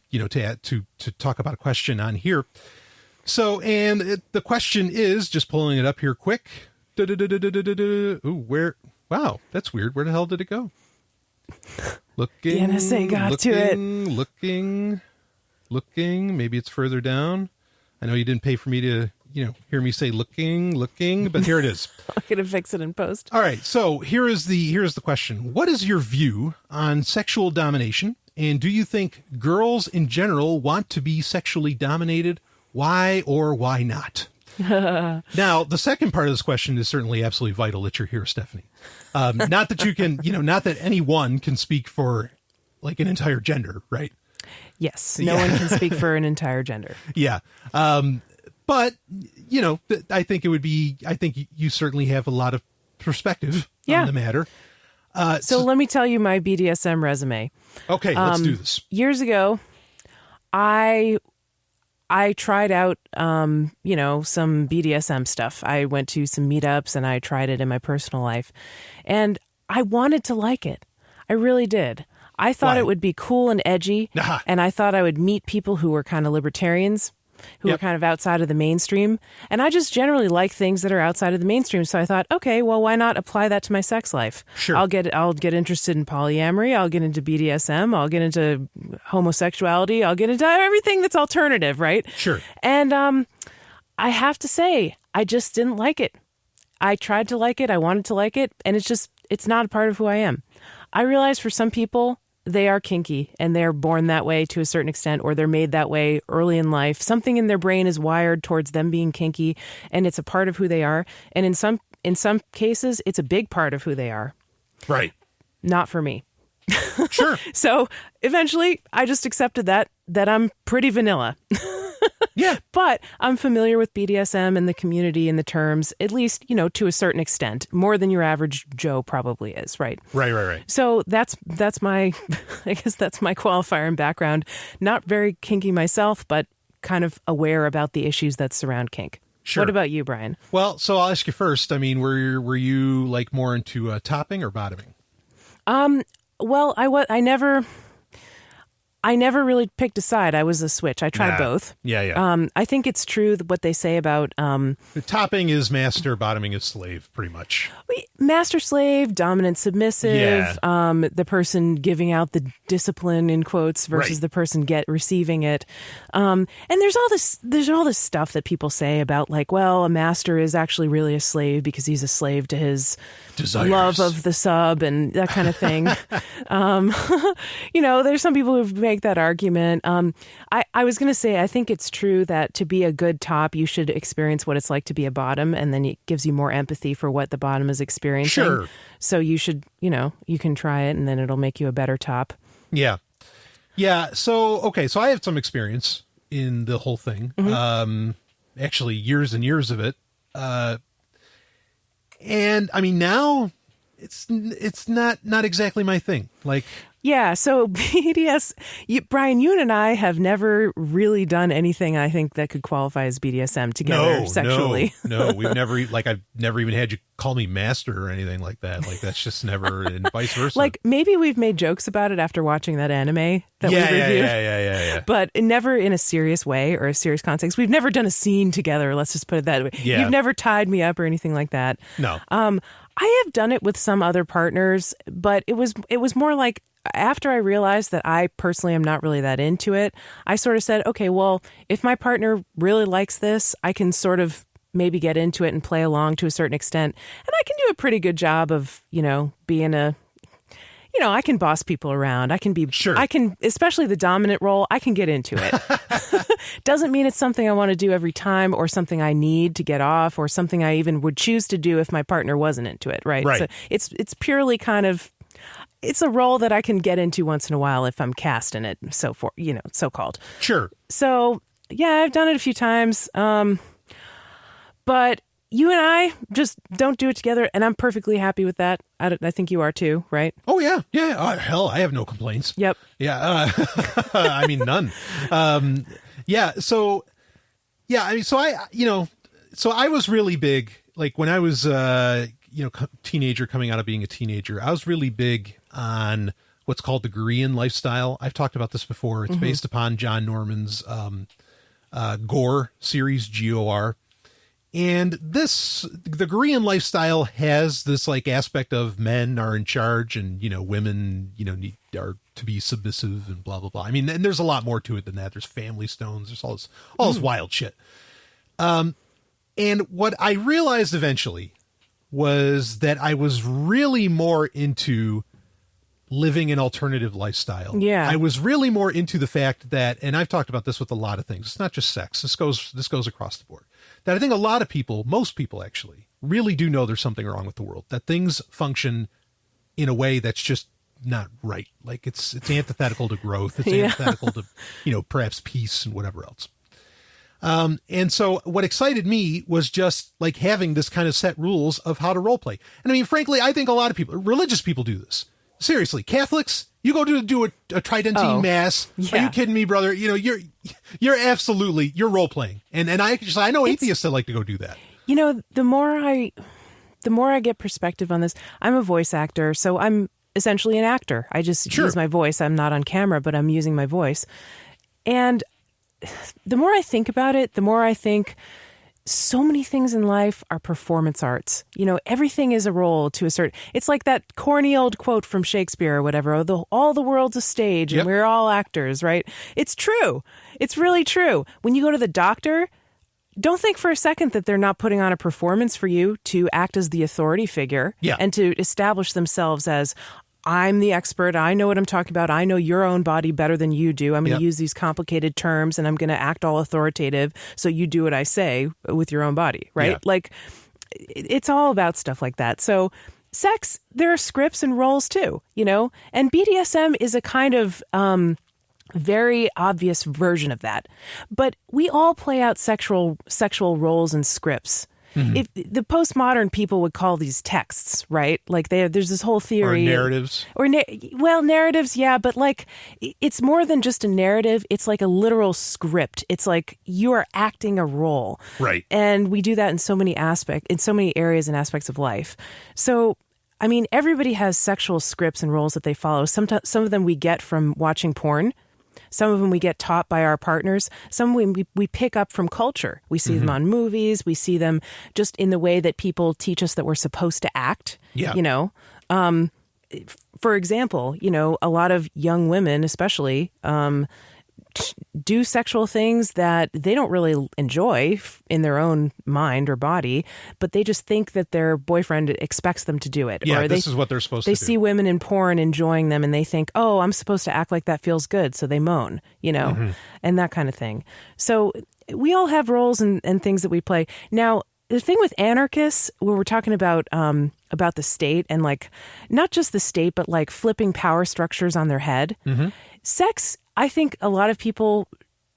talk about a question on here. So, and the question is, just pulling it up here quick. Ooh, wow, that's weird. Where the hell did it go? Looking. The NSA got to it. Looking. Maybe it's further down. I know you didn't pay for me to, hear me say looking, but here it is. I'm going to fix it in post. All right. So here is the question. What is your view on sexual domination? And do you think girls in general want to be sexually dominated? Why or why not? Now, the second part of this question is certainly absolutely vital that you're here, Stephanie. Not that you can, not that anyone can speak for like an entire gender, right? Yes. No one can speak for an entire gender. Yeah. But, I think you certainly have a lot of perspective on the matter. So let me tell you my BDSM resume. Okay, let's do this. Years ago, I tried out, some BDSM stuff. I went to some meetups and I tried it in my personal life. And I wanted to like it. I really did. I thought it would be cool and edgy. Uh-huh. And I thought I would meet people who were kind of libertarians, who are kind of outside of the mainstream. And I just generally like things that are outside of the mainstream. So I thought, okay, well, why not apply that to my sex life? Sure. I'll get interested in polyamory. I'll get into BDSM. I'll get into homosexuality. I'll get into everything that's alternative, right? Sure. And I have to say, I just didn't like it. I tried to like it. I wanted to like it. And it's not a part of who I am. I realize for some people, they are kinky and they're born that way to a certain extent, or they're made that way early in life. Something in their brain is wired towards them being kinky, and it's a part of who they are. And in some cases, it's a big part of who they are. Right. Not for me. Sure. So eventually I just accepted that I'm pretty vanilla. Yeah. But I'm familiar with BDSM and the community and the terms, at least, to a certain extent, more than your average Joe probably is, right? Right. So that's my, I guess that's my qualifier and background. Not very kinky myself, but kind of aware about the issues that surround kink. Sure. What about you, Brian? Well, so I'll ask you first. I mean, were you like more into topping or bottoming? Well, I never really picked a side. I was a switch. I tried both. Yeah. I think it's true what they say about... the topping is master, bottoming is slave, pretty much. Master, slave, dominant, submissive, the person giving out the discipline, in quotes, versus the person receiving it. And there's all this stuff that people say about, like, well, a master is actually really a slave because he's a slave to his desires, love of the sub, and that kind of thing. There's some people who make that argument. I was going to say, I think it's true that to be a good top, you should experience what it's like to be a bottom, and then it gives you more empathy for what the bottom is experiencing. Sure. So you should, you can try it, and then it'll make you a better top. Yeah. So, okay. So I have some experience in the whole thing. Mm-hmm. Actually years and years of it. And I mean, now it's not exactly my thing. Like, yeah, so BDS, Brian, you and I have never really done anything I think that could qualify as BDSM together sexually. No, we've never, I've never even had you call me master or anything like that. Like, that's just never, and vice versa. Like, maybe we've made jokes about it after watching that anime that we reviewed. Yeah. But never in a serious way or a serious context. We've never done a scene together, let's just put it that way. Yeah. You've never tied me up or anything like that. No. I have done it with some other partners, but it was more like after I realized that I personally am not really that into it, I sort of said, okay, well, if my partner really likes this, I can sort of maybe get into it and play along to a certain extent. And I can do a pretty good job of, being I can boss people around. I can be, sure. I can, especially the dominant role, I can get into it. Doesn't mean it's something I want to do every time or something I need to get off or something I even would choose to do if my partner wasn't into it. Right. Right. So it's purely kind of, it's a role that I can get into once in a while if I'm cast in it. So-called. Sure. So yeah, I've done it a few times. But you and I just don't do it together, and I'm perfectly happy with that. I think you are too, right? Oh, yeah. Yeah. Hell, I have no complaints. Yep. Yeah. I mean, none. Yeah. So, yeah. I mean, so I was really big, like when I was, teenager, coming out of being a teenager, I was really big on what's called the Korean lifestyle. I've talked about this before. It's based upon John Norman's Gore series, GOR. And the Korean lifestyle has this like aspect of men are in charge and, women, are to be submissive and blah, blah, blah. I mean, and there's a lot more to it than that. There's family stones. There's all this wild shit. And what I realized eventually was that I was really more into living an alternative lifestyle. Yeah. I was really more into the fact that, and I've talked about this with a lot of things. It's not just sex. This goes across the board. That I think a lot of people, most people actually, really do know there's something wrong with the world. That things function in a way that's just not right. Like it's antithetical to growth. It's antithetical to, perhaps peace and whatever else. And so what excited me was just like having this kind of set rules of how to role play. And I mean, frankly, I think a lot of people, religious people do this. Seriously, Catholics, you go to do a Tridentine mass. Yeah. Are you kidding me, brother? You're role playing. And I know atheists that like to go do that. The more I get perspective on this, I'm a voice actor, so I'm essentially an actor. I just use my voice. I'm not on camera, but I'm using my voice. And the more I think about it, the more I think so many things in life are performance arts. Everything is a role to a certain... It's like that corny old quote from Shakespeare or whatever, all the world's a stage and we're all actors, right? It's true. It's really true. When you go to the doctor, don't think for a second that they're not putting on a performance for you to act as the authority figure and to establish themselves as... I'm the expert. I know what I'm talking about. I know your own body better than you do. I'm going to use these complicated terms and I'm going to act all authoritative. So you do what I say with your own body, right? Yeah. Like it's all about stuff like that. So sex, there are scripts and roles too, and BDSM is a kind of very obvious version of that. But we all play out sexual roles and scripts. Mm-hmm. If the postmodern people would call these texts, right? Like there's this whole theory. Or narratives. Narratives, yeah, but like it's more than just a narrative. It's like a literal script. It's like you are acting a role. Right. And we do that in so many areas and aspects of life. So, I mean, everybody has sexual scripts and roles that they follow. Some of them we get from watching porn. Some of them we get taught by our partners. Some we pick up from culture. We see them on movies. We see them just in the way that people teach us that we're supposed to act. Yeah. For example, a lot of young women, especially, do sexual things that they don't really enjoy in their own mind or body, but they just think that their boyfriend expects them to do it. Yeah, or this is what they're supposed to do. They see women in porn enjoying them and they think, oh, I'm supposed to act like that feels good. So they moan, and that kind of thing. So we all have roles and things that we play. Now, the thing with anarchists, when we're talking about the state and like not just the state, but like flipping power structures on their head, sex, I think a lot of people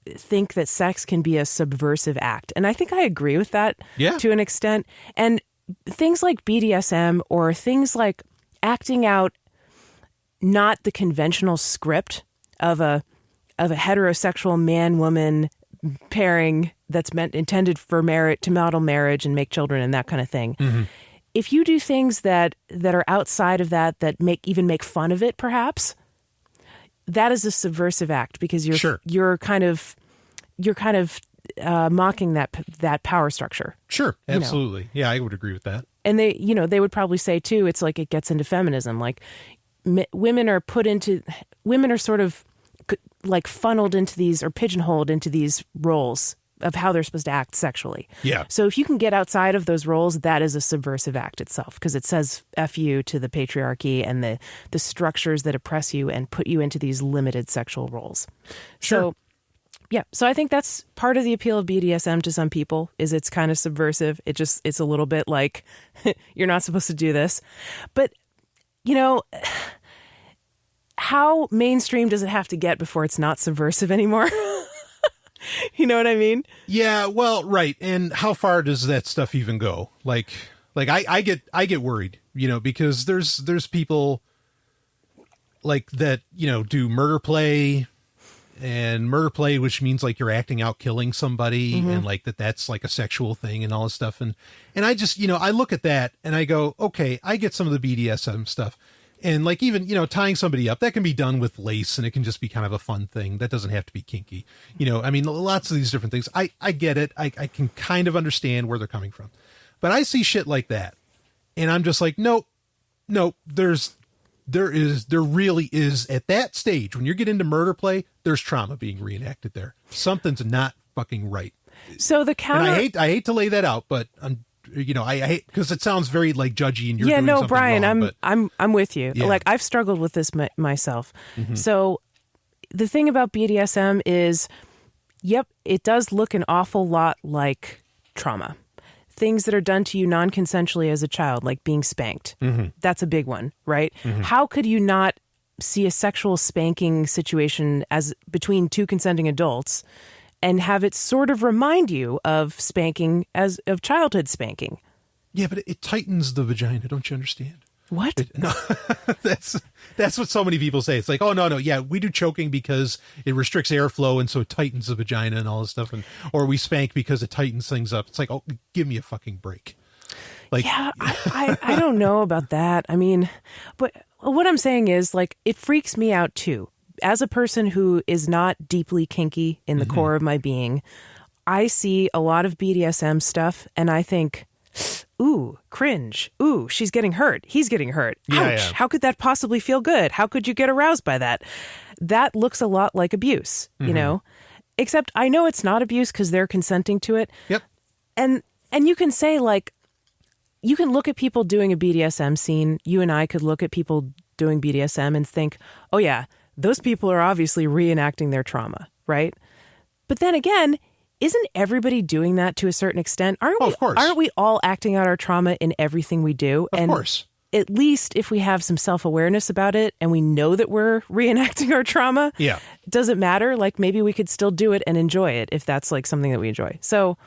think that sex can be a subversive act. And I think I agree with that to an extent. And things like BDSM or things like acting out not the conventional script of a heterosexual man-woman pairing that's intended for merit to model marriage and make children and that kind of thing. Mm-hmm. If you do things that are outside of that make fun of it, perhaps, that is a subversive act because you're kind of mocking that power structure. Sure, absolutely. Yeah, I would agree with that. And they would probably say too, it's like it gets into feminism. Like women are sort of like funneled into these or pigeonholed into these roles of how they're supposed to act sexually. Yeah. So if you can get outside of those roles, that is a subversive act itself, because it says F you to the patriarchy and the structures that oppress you and put you into these limited sexual roles. Sure. So, yeah. So I think that's part of the appeal of BDSM to some people, is it's kind of subversive. It's a little bit like, you're not supposed to do this. But, you know, how mainstream does it have to get before it's not subversive anymore? You know what I mean? Yeah, well, right. And how far does that stuff even go? Like I get worried, you know, because there's people like that, you know, do murder play, which means like you're acting out killing somebody, and like that's like a sexual thing and all this stuff. And I just, you know, I look at that and I go, okay, I get some of the BDSM stuff. And like, even, you know, tying somebody up, that can be done with lace, and it can just be kind of a fun thing. That doesn't have to be kinky. You know, I mean, lots of these different things. I get it. I can kind of understand where they're coming from. But I see shit like that, and I'm just like, nope. There really is, at that stage, when you get into murder play, there's trauma being reenacted there. Something's not fucking right. So the counter... And I hate to lay that out, but you know, I hate, because it sounds very like judgy, and you're doing something Brian, wrong, I'm with you. Yeah. Like, I've struggled with this myself. So the thing about BDSM is, yep, it does look an awful lot like trauma. Things that are done to you non-consensually as a child, like being spanked. That's a big one, right? How could you not see a sexual spanking situation as between two consenting adults and have it sort of remind you of spanking, as of childhood spanking? Yeah, but it tightens the vagina. Don't you understand? What? No, that's what so many people say. It's like, oh, no, yeah, we do choking because it restricts airflow, and so it tightens the vagina and all this stuff, or we spank because it tightens things up. It's like, oh, give me a fucking break. Like, yeah, I don't know about that. I mean, but what I'm saying is, like, it freaks me out too. As a person who is not deeply kinky in the core of my being, I see a lot of BDSM stuff and I think, ooh, cringe. Ooh, she's getting hurt. He's getting hurt. Ouch. Yeah. How could that possibly feel good? How could you get aroused by that? That looks a lot like abuse, you know? Except I know it's not abuse because they're consenting to it. Yep. And you can say, like, you can look at people doing a BDSM scene. You and I could look at people doing BDSM and think, oh yeah, those people are obviously reenacting their trauma, right? But then again, isn't everybody doing that to a certain extent? Aren't we all acting out our trauma in everything we do? Of course. At least if we have some self-awareness about it and we know that we're reenacting our trauma, does it matter? Like, maybe we could still do it and enjoy it if that's like something that we enjoy. So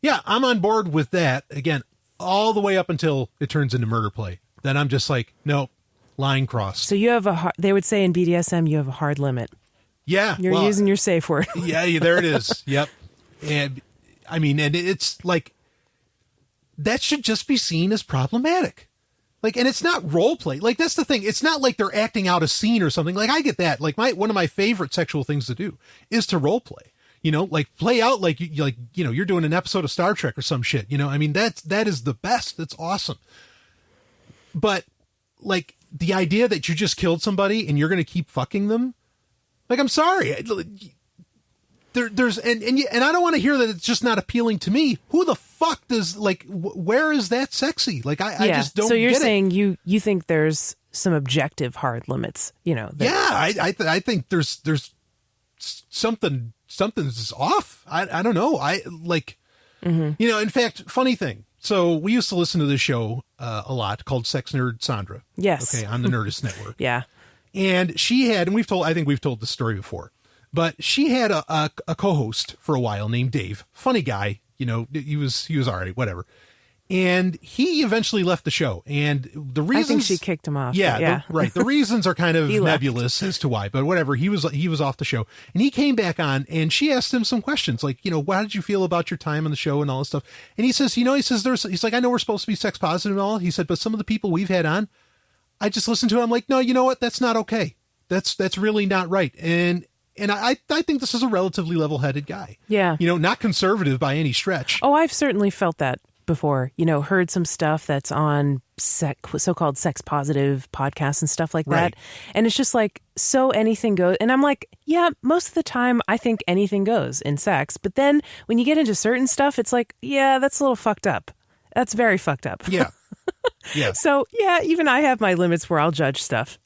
yeah, I'm on board with that. Again, all the way up until it turns into murder play. Then I'm just like, no, line crossed. So you have they would say in BDSM, you have a hard limit. Yeah. You're using your safe word. Yeah, there it is. Yep. And I mean, and it's like, that should just be seen as problematic. Like, and it's not role play. Like, that's the thing. It's not like they're acting out a scene or something. Like, I get that. Like, one of my favorite sexual things to do is to role play. You know, like, play out like you're doing an episode of Star Trek or some shit. You know, I mean, that is the best. That's awesome. But like, the idea that you just killed somebody and you're going to keep fucking them, like, I'm sorry. There's and I don't want to hear that it's just not appealing to me. Who the fuck does, like, where is that sexy? Like, I just don't. So you're get saying it. you think there's some objective hard limits, you know? I think there's something's off. I don't know. You know, in fact, funny thing. So we used to listen to this show a lot called Sex Nerd Sandra. Yes. Okay. On the Nerdist Network. Yeah. And she had, and I think we've told this story before, but she had a co-host for a while named Dave. Funny guy. You know, he was all right, whatever. And he eventually left the show. And the reasons, I think she kicked him off. Yeah. Right. The reasons are kind of nebulous as to why, but whatever. He was off the show, and he came back on, and she asked him some questions like, you know, how did you feel about your time on the show and all this stuff? And he says, he's like, I know we're supposed to be sex positive and all. He said, but some of the people we've had on, I just listened to it. I'm like, no, you know what? That's not okay. That's really not right. And I think this is a relatively level-headed guy. Yeah. You know, not conservative by any stretch. Oh, I've certainly felt that before, heard some stuff that's on so-called sex positive podcasts and stuff like that. Right. And it's just like, so anything goes. And I'm like, yeah, most of the time I think anything goes in sex. But then when you get into certain stuff, it's like, yeah, that's a little fucked up. That's very fucked up. Yeah. Yeah. So, yeah, even I have my limits where I'll judge stuff,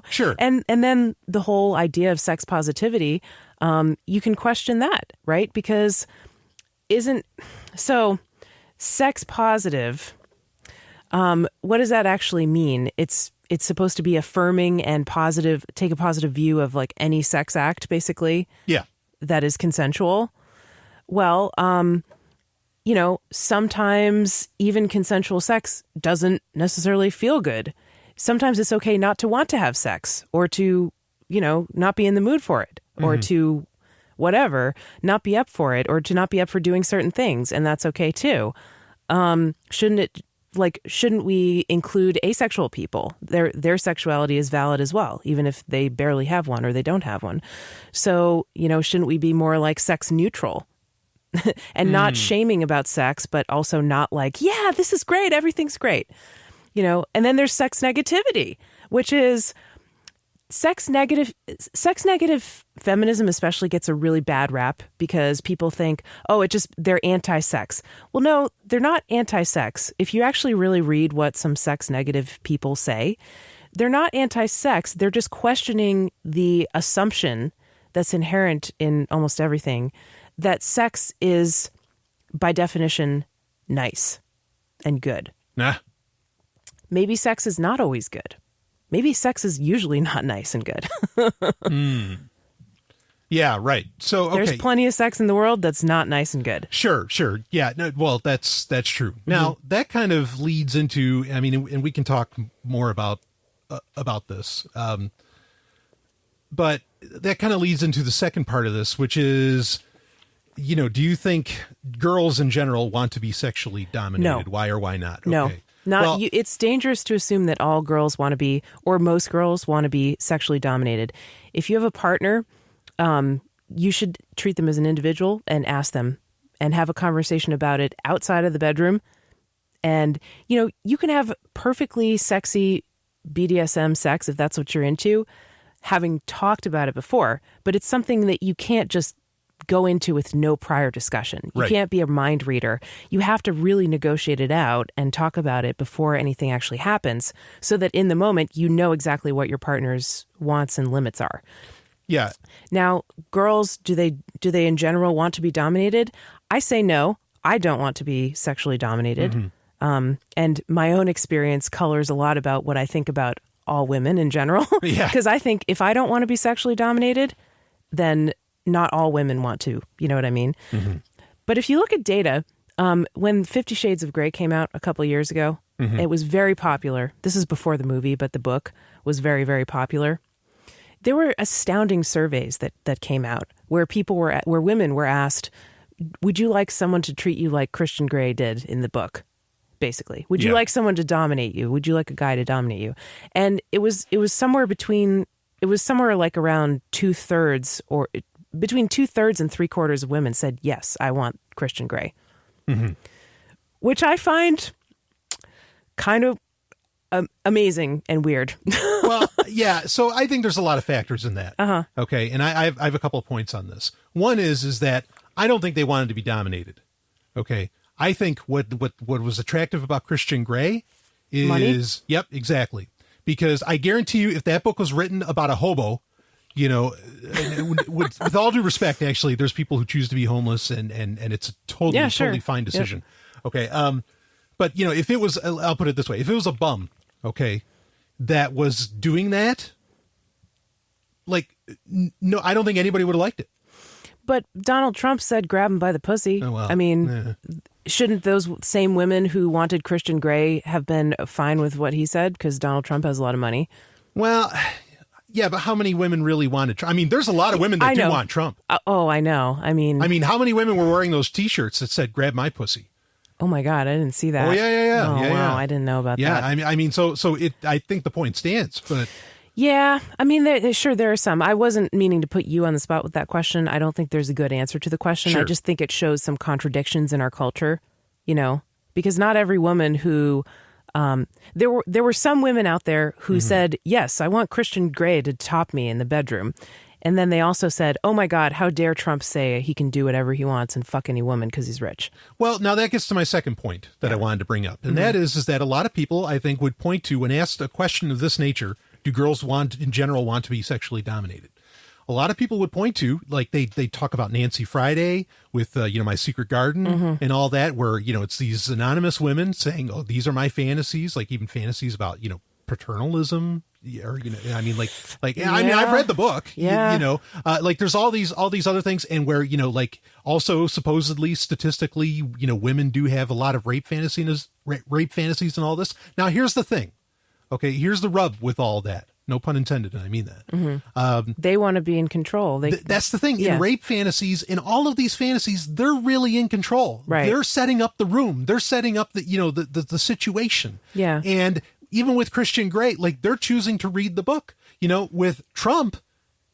Sure. And then the whole idea of sex positivity, you can question that, right? Because sex positive, what does that actually mean? It's supposed to be affirming and positive, take a positive view of like any sex act, basically. Yeah. That is consensual. Well, sometimes even consensual sex doesn't necessarily feel good. Sometimes it's okay not to want to have sex or to, not be in the mood for it or to whatever, not be up for it or to not be up for doing certain things. And that's okay too. Shouldn't we include asexual people? Their sexuality is valid as well, even if they barely have one or they don't have one. So, shouldn't we be more like sex neutral and not shaming about sex, but also not like, yeah, this is great. Everything's great. And then there's sex negativity, which is sex negative feminism especially gets a really bad rap because people think, oh, they're anti-sex. Well, no, they're not anti-sex. If you actually really read what some sex negative people say, they're not anti-sex. They're just questioning the assumption that's inherent in almost everything, that sex is by definition nice and good. Nah. Maybe sex is not always good. Maybe sex is usually not nice and good. Yeah, right. So, okay. There's plenty of sex in the world that's not nice and good. Sure. Yeah, no, well, that's true. Now, that kind of leads into, and we can talk more about this. But that kind of leads into the second part of this, which is, do you think girls in general want to be sexually dominated? No. Why or why not? No. Okay. It's dangerous to assume that all girls want to be, or most girls want to be sexually dominated. If you have a partner, you should treat them as an individual and ask them and have a conversation about it outside of the bedroom. And, you can have perfectly sexy BDSM sex if that's what you're into, having talked about it before, but it's something that you can't just go into with no prior discussion. You can't be a mind reader. You have to really negotiate it out and talk about it before anything actually happens so that in the moment, you know exactly what your partner's wants and limits are. Yeah. Now, girls, do they in general want to be dominated? I say no. I don't want to be sexually dominated. And my own experience colors a lot about what I think about all women in general. Yeah. Because I think if I don't want to be sexually dominated, then not all women want to. You know what I mean? But if you look at data, when 50 Shades of Grey came out a couple of years ago, it was very popular. This is before the movie, but the book was very, very popular. There were astounding surveys that came out where where women were asked, would you like someone to treat you like Christian Grey did in the book? Basically, would you like someone to dominate you? Would you like a guy to dominate you? And it was somewhere like around 2/3 or between 2/3 and 3/4 of women said, yes, I want Christian Grey, which I find kind of amazing and weird. Well, yeah. So I think there's a lot of factors in that. Okay. And I have a couple of points on this. One is that I don't think they wanted to be dominated. Okay. I think what was attractive about Christian Grey is money? Yep, exactly. Because I guarantee you, if that book was written about a hobo, with all due respect, actually, there's people who choose to be homeless and it's a totally fine decision. Yep. Okay. But if it was, I'll put it this way. If it was a bum, okay, that was doing that, no, I don't think anybody would have liked it. But Donald Trump said, grab him by the pussy. Oh, well, I mean, shouldn't those same women who wanted Christian Grey have been fine with what he said? Because Donald Trump has a lot of money. Well, yeah, but how many women really wanted Trump? I mean, there's a lot of women that do want Trump. I know. I mean, how many women were wearing those T-shirts that said, grab my pussy? Oh my God, I didn't see that. Oh, yeah. Oh, yeah, wow, I didn't know about that. Yeah, I mean, so I think the point stands, but... Yeah, I mean, there are some. I wasn't meaning to put you on the spot with that question. I don't think there's a good answer to the question. Sure. I just think it shows some contradictions in our culture, because not every woman who there were some women out there who said, yes, I want Christian Grey to top me in the bedroom. And then they also said, oh my God, how dare Trump say he can do whatever he wants and fuck any woman because he's rich. Well, now that gets to my second point that I wanted to bring up. And that is that a lot of people, I think, would point to, when asked a question of this nature, do girls in general want to be sexually dominated? A lot of people would point to, like they talk about Nancy Friday with, My Secret Garden and all that, where, it's these anonymous women saying, oh, these are my fantasies, like even fantasies about, paternalism, or, I've read the book, like there's all these other things, and where, also supposedly statistically, women do have a lot of rape fantasies and all this. Now, here's the thing. Okay. Here's the rub with all that. No pun intended, and I mean that. They want to be in control. That's the thing. In rape fantasies, in all of these fantasies, they're really in control. Right. They're setting up the room. They're setting up the situation. Yeah. And even with Christian Grey, like, they're choosing to read the book. With Trump,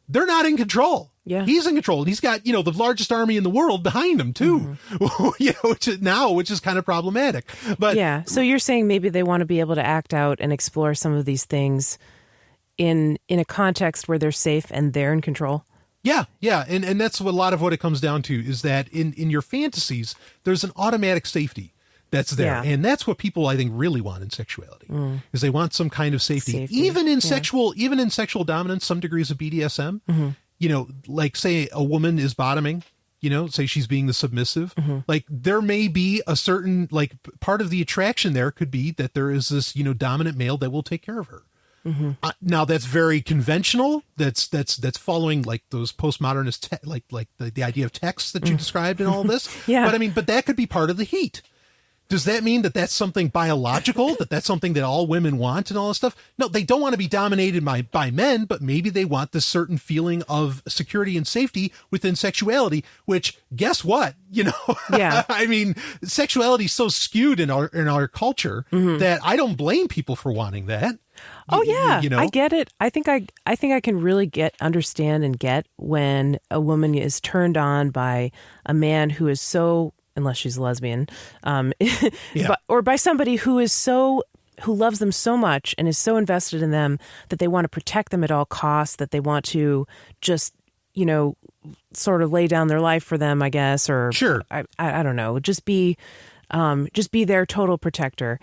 they're not in control. Yeah. He's in control. And he's got, the largest army in the world behind him too, which is kind of problematic. But yeah. So you're saying maybe they want to be able to act out and explore some of these things in a context where they're safe and they're in control. Yeah. Yeah. And that's a lot of what it comes down to, is that in your fantasies, there's an automatic safety that's there. Yeah. And that's what people, I think, really want in sexuality, is they want some kind of safety. Even in sexual dominance, some degrees of BDSM, like say a woman is bottoming, say she's being the submissive, like there may be a certain, like, part of the attraction there could be that there is this, dominant male that will take care of her. Now that's very conventional. That's following like those postmodernist, like the idea of text that you described and all this. Yeah. But that could be part of the heat. Does that mean that that's something biological, that's something that all women want and all this stuff? No, they don't want to be dominated by men, but maybe they want this certain feeling of security and safety within sexuality, which, guess what? Yeah. Sexuality is so skewed in our culture that I don't blame people for wanting that. Oh yeah. I get it. I think I can really understand and get when a woman is turned on by a man who is so, unless she's a lesbian, or by somebody who loves them so much and is so invested in them that they want to protect them at all costs, that they want to just, sort of lay down their life for them, I guess, or sure. I don't know, just be their total protector.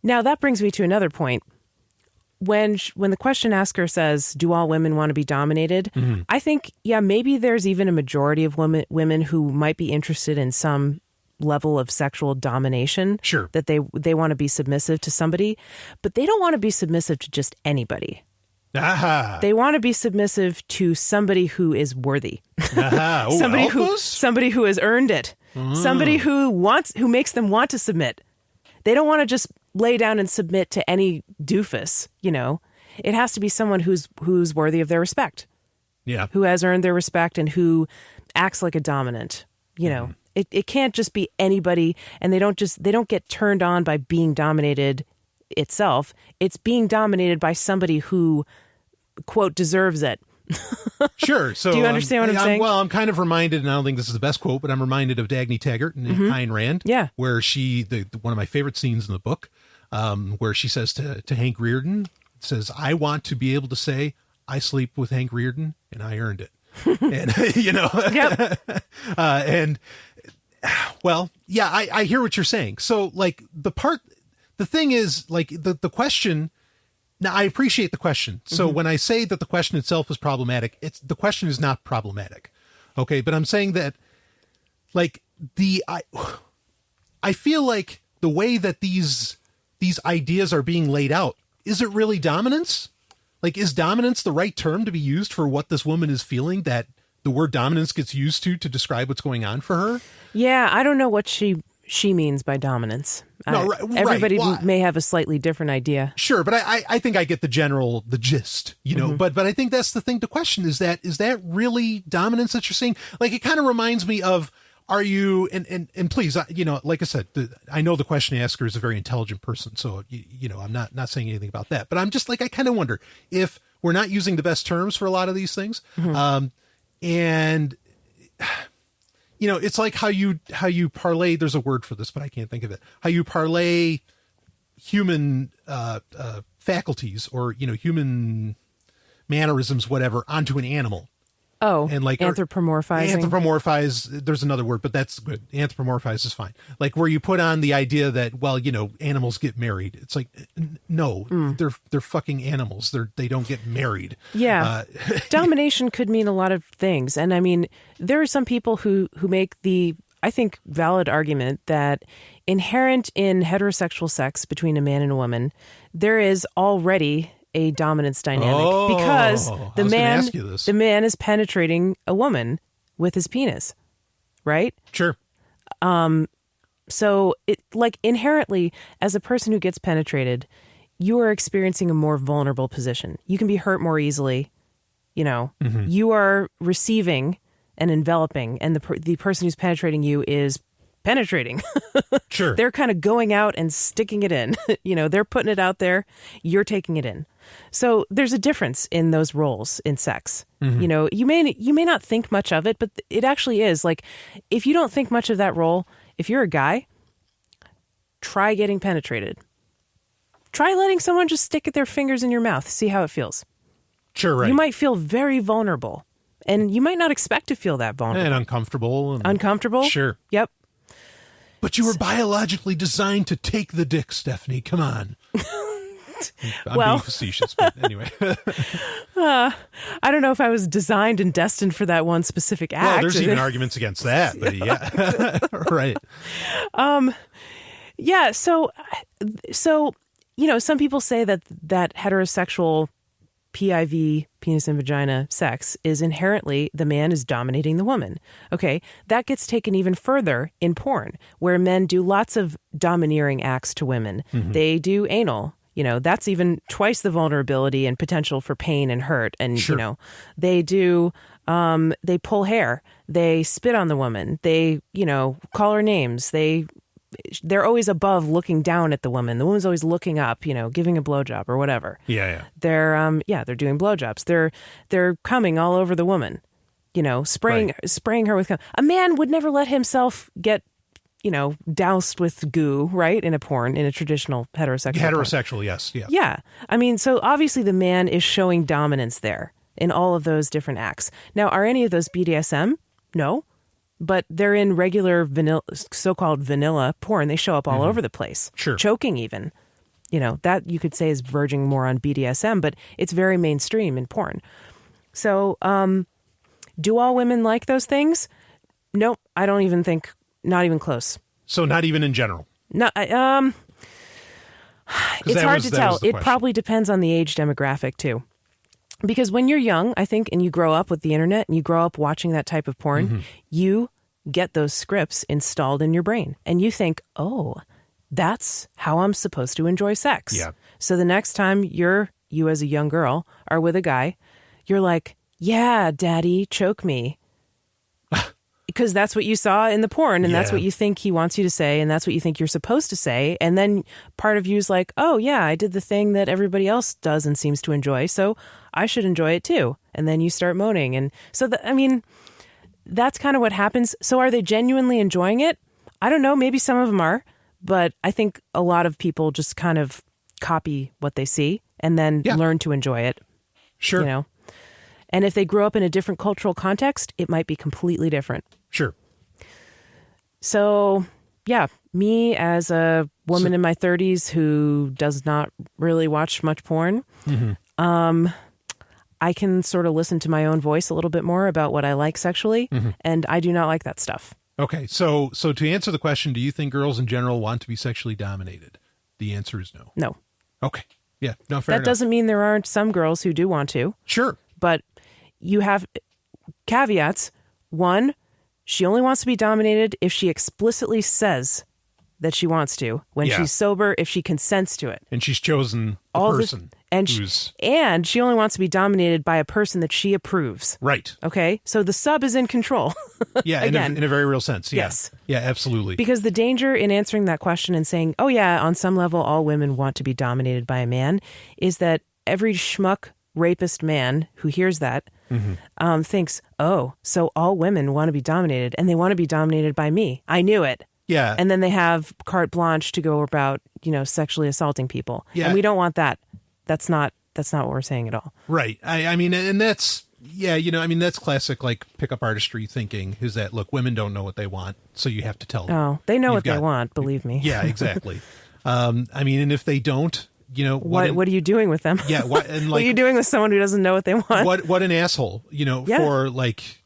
Now that brings me to another point. When the question asker says, do all women want to be dominated? I think, maybe there's even a majority of women who might be interested in some level of sexual domination. Sure. That they want to be submissive to somebody, but they don't want to be submissive to just anybody. Aha. They want to be submissive to somebody who is worthy. Aha. Ooh, somebody who has earned it. Somebody who makes them want to submit. They don't want to just lay down and submit to any doofus, It has to be someone who's worthy of their respect. Yeah. Who has earned their respect and who acts like a dominant. It can't just be anybody, and they don't get turned on by being dominated itself. It's being dominated by somebody who, quote, deserves it. Sure. So do you understand what I'm saying? Well, I'm kind of reminded, and I don't think this is the best quote, but I'm reminded of Dagny Taggart and Ayn Rand. Yeah. Where one of my favorite scenes in the book, where she says to Hank Rearden, says, I want to be able to say, I sleep with Hank Rearden and I earned it. And, Yep. And well, yeah, I hear what you're saying. So like the thing is, like, the question. Now, I appreciate the question. So when I say that the question itself is problematic, the question is not problematic. Okay. But I'm saying that, like, I feel like the way that these ideas are being laid out, is it really dominance? Like, is dominance the right term to be used for what this woman is feeling, that the word dominance gets used to describe what's going on for her? Yeah. I don't know what she means by dominance. No, everybody right. may have a slightly different idea. Sure, but I think I get the gist, but I think that's the thing to question, is that really dominance that you're seeing? Like, it kind of reminds me of, are you, and please, like I said, I know the question asker is a very intelligent person, so, I'm not saying anything about that, but I'm just like, I kind of wonder if we're not using the best terms for a lot of these things. And it's like how you parlay, there's a word for this, but I can't think of it. How you parlay human faculties or, human mannerisms, whatever, onto an animal. Oh, and like anthropomorphizing. Anthropomorphize, there's another word, but that's good. Anthropomorphize is fine. Like where you put on the idea that, well, animals get married. It's like, no, they're fucking animals. They don't get married. Yeah. Domination could mean a lot of things. And I mean, there are some people who make the, I think, valid argument that inherent in heterosexual sex between a man and a woman, there is already a dominance dynamic because the man is penetrating a woman with his penis, right? Sure. So it, like, inherently, as a person who gets penetrated, you are experiencing a more vulnerable position. You can be hurt more easily. You are receiving and enveloping, and the person who's penetrating you is penetrating. Sure. They're kind of going out and sticking it in. They're putting it out there. You're taking it in. So there's a difference in those roles in sex. You may not think much of it, but it actually is. Like, if you don't think much of that role, if you're a guy, try getting penetrated. Try letting someone just stick their fingers in your mouth. See how it feels. Sure, right. You might feel very vulnerable, and you might not expect to feel that vulnerable. And uncomfortable. Uncomfortable? Sure. Yep. But you were biologically designed to take the dick, Stephanie. Come on. I'm being facetious, but anyway. I don't know if I was designed and destined for that one specific act. Well, there's even arguments against that, but yeah. Right. Yeah, so some people say that heterosexual PIV, penis and vagina sex, is inherently the man is dominating the woman. Okay, that gets taken even further in porn, where men do lots of domineering acts to women. They do anal. That's even twice the vulnerability and potential for pain and hurt. And, sure. They do, they pull hair, they spit on the woman, they, call her names, they're always above looking down at the woman. The woman's always looking up, giving a blowjob or whatever. Yeah. They're doing blowjobs. They're coming all over the woman, spraying her with cum. A man would never let himself get, doused with goo, right? In a traditional heterosexual porn. Yes. Yeah. Yeah. I mean, so obviously the man is showing dominance there in all of those different acts. Now, are any of those BDSM? No. But they're in regular so-called vanilla porn. They show up all over the place. Sure. Choking even. That you could say is verging more on BDSM, but it's very mainstream in porn. So, do all women like those things? Nope. I don't even think, not even close. So not even in general? No. It's hard to tell. It probably depends on the age demographic too. Because when you're young, I think, and you grow up with the internet and you grow up watching that type of porn, you get those scripts installed in your brain. And you think, oh, that's how I'm supposed to enjoy sex. Yeah. So the next time you as a young girl are with a guy, you're like, yeah, daddy, choke me. Because that's what you saw in the porn, and that's what you think he wants you to say, and that's what you think you're supposed to say. And then part of you is like, oh, yeah, I did the thing that everybody else does and seems to enjoy, so I should enjoy it too. And then you start moaning. And so, that's kind of what happens. So are they genuinely enjoying it? I don't know. Maybe some of them are, but I think a lot of people just kind of copy what they see and then learn to enjoy it. Sure. And if they grew up in a different cultural context, it might be completely different. Sure. So, yeah, me as a woman in my 30s who does not really watch much porn, I can sort of listen to my own voice a little bit more about what I like sexually, and I do not like that stuff. Okay, so to answer the question, do you think girls in general want to be sexually dominated? The answer is no. No. Okay. Yeah, no, fair enough. That doesn't mean there aren't some girls who do want to. Sure. But you have caveats. One, she only wants to be dominated if she explicitly says that she wants to. When she's sober, if she consents to it. And she's chosen a person. And she only wants to be dominated by a person that she approves. Right. Okay? So the sub is in control. Yeah, in a very real sense. Yeah. Yes. Yeah, absolutely. Because the danger in answering that question and saying, oh yeah, on some level all women want to be dominated by a man, is that every schmuck rapist man who hears that thinks, oh, so all women want to be dominated and they want to be dominated by me. I knew it. Yeah. And then they have carte blanche to go about, sexually assaulting people. Yeah. And we don't want that. That's not what we're saying at all. Right. I mean, and that's, that's classic, like, pickup artistry thinking, is that, look, women don't know what they want, so you have to tell them. Oh, they know what they want, believe me. Yeah, exactly. I mean, and if they don't, what are you doing with them? Yeah. What are you doing with someone who doesn't know what they want? What an asshole, for like,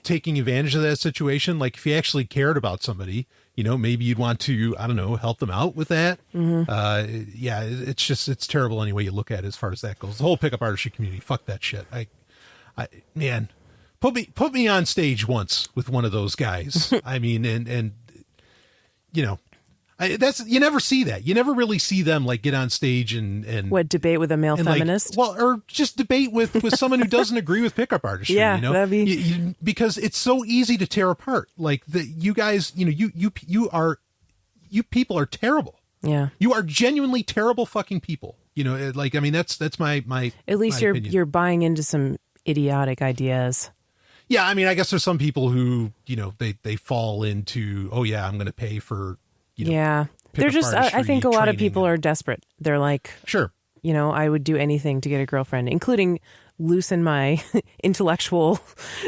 taking advantage of that situation. Like, if you actually cared about somebody, maybe you'd want to, I don't know, help them out with that. It's terrible any way you look at it as far as that goes. The whole pickup artistry community, fuck that shit. Man, put me on stage once with one of those guys. I mean, and you never see that. You never really see them like get on stage and what, debate with a male feminist? Or just debate with someone who doesn't agree with pickup artistry. Yeah, that'd be because it's so easy to tear apart. Like you guys, you people are terrible. Yeah, you are genuinely terrible fucking people. That's my. At least you're buying into some idiotic ideas. Yeah, I mean, I guess there's some people who they fall into, oh yeah, I'm going to pay for. Yeah, they're just. I think a lot of people are desperate. They're like, sure, I would do anything to get a girlfriend, including loosen my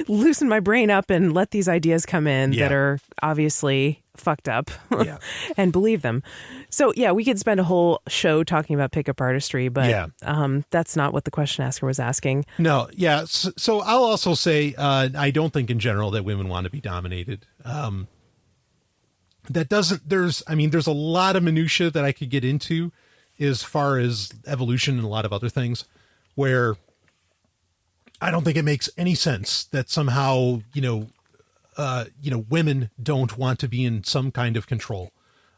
loosen my brain up and let these ideas come in that are obviously fucked up, and believe them. So yeah, we could spend a whole show talking about pickup artistry, but that's not what the question asker was asking. No, yeah. So I'll also say I don't think in general that women want to be dominated. There's a lot of minutia that I could get into as far as evolution and a lot of other things where I don't think it makes any sense that somehow, women don't want to be in some kind of control.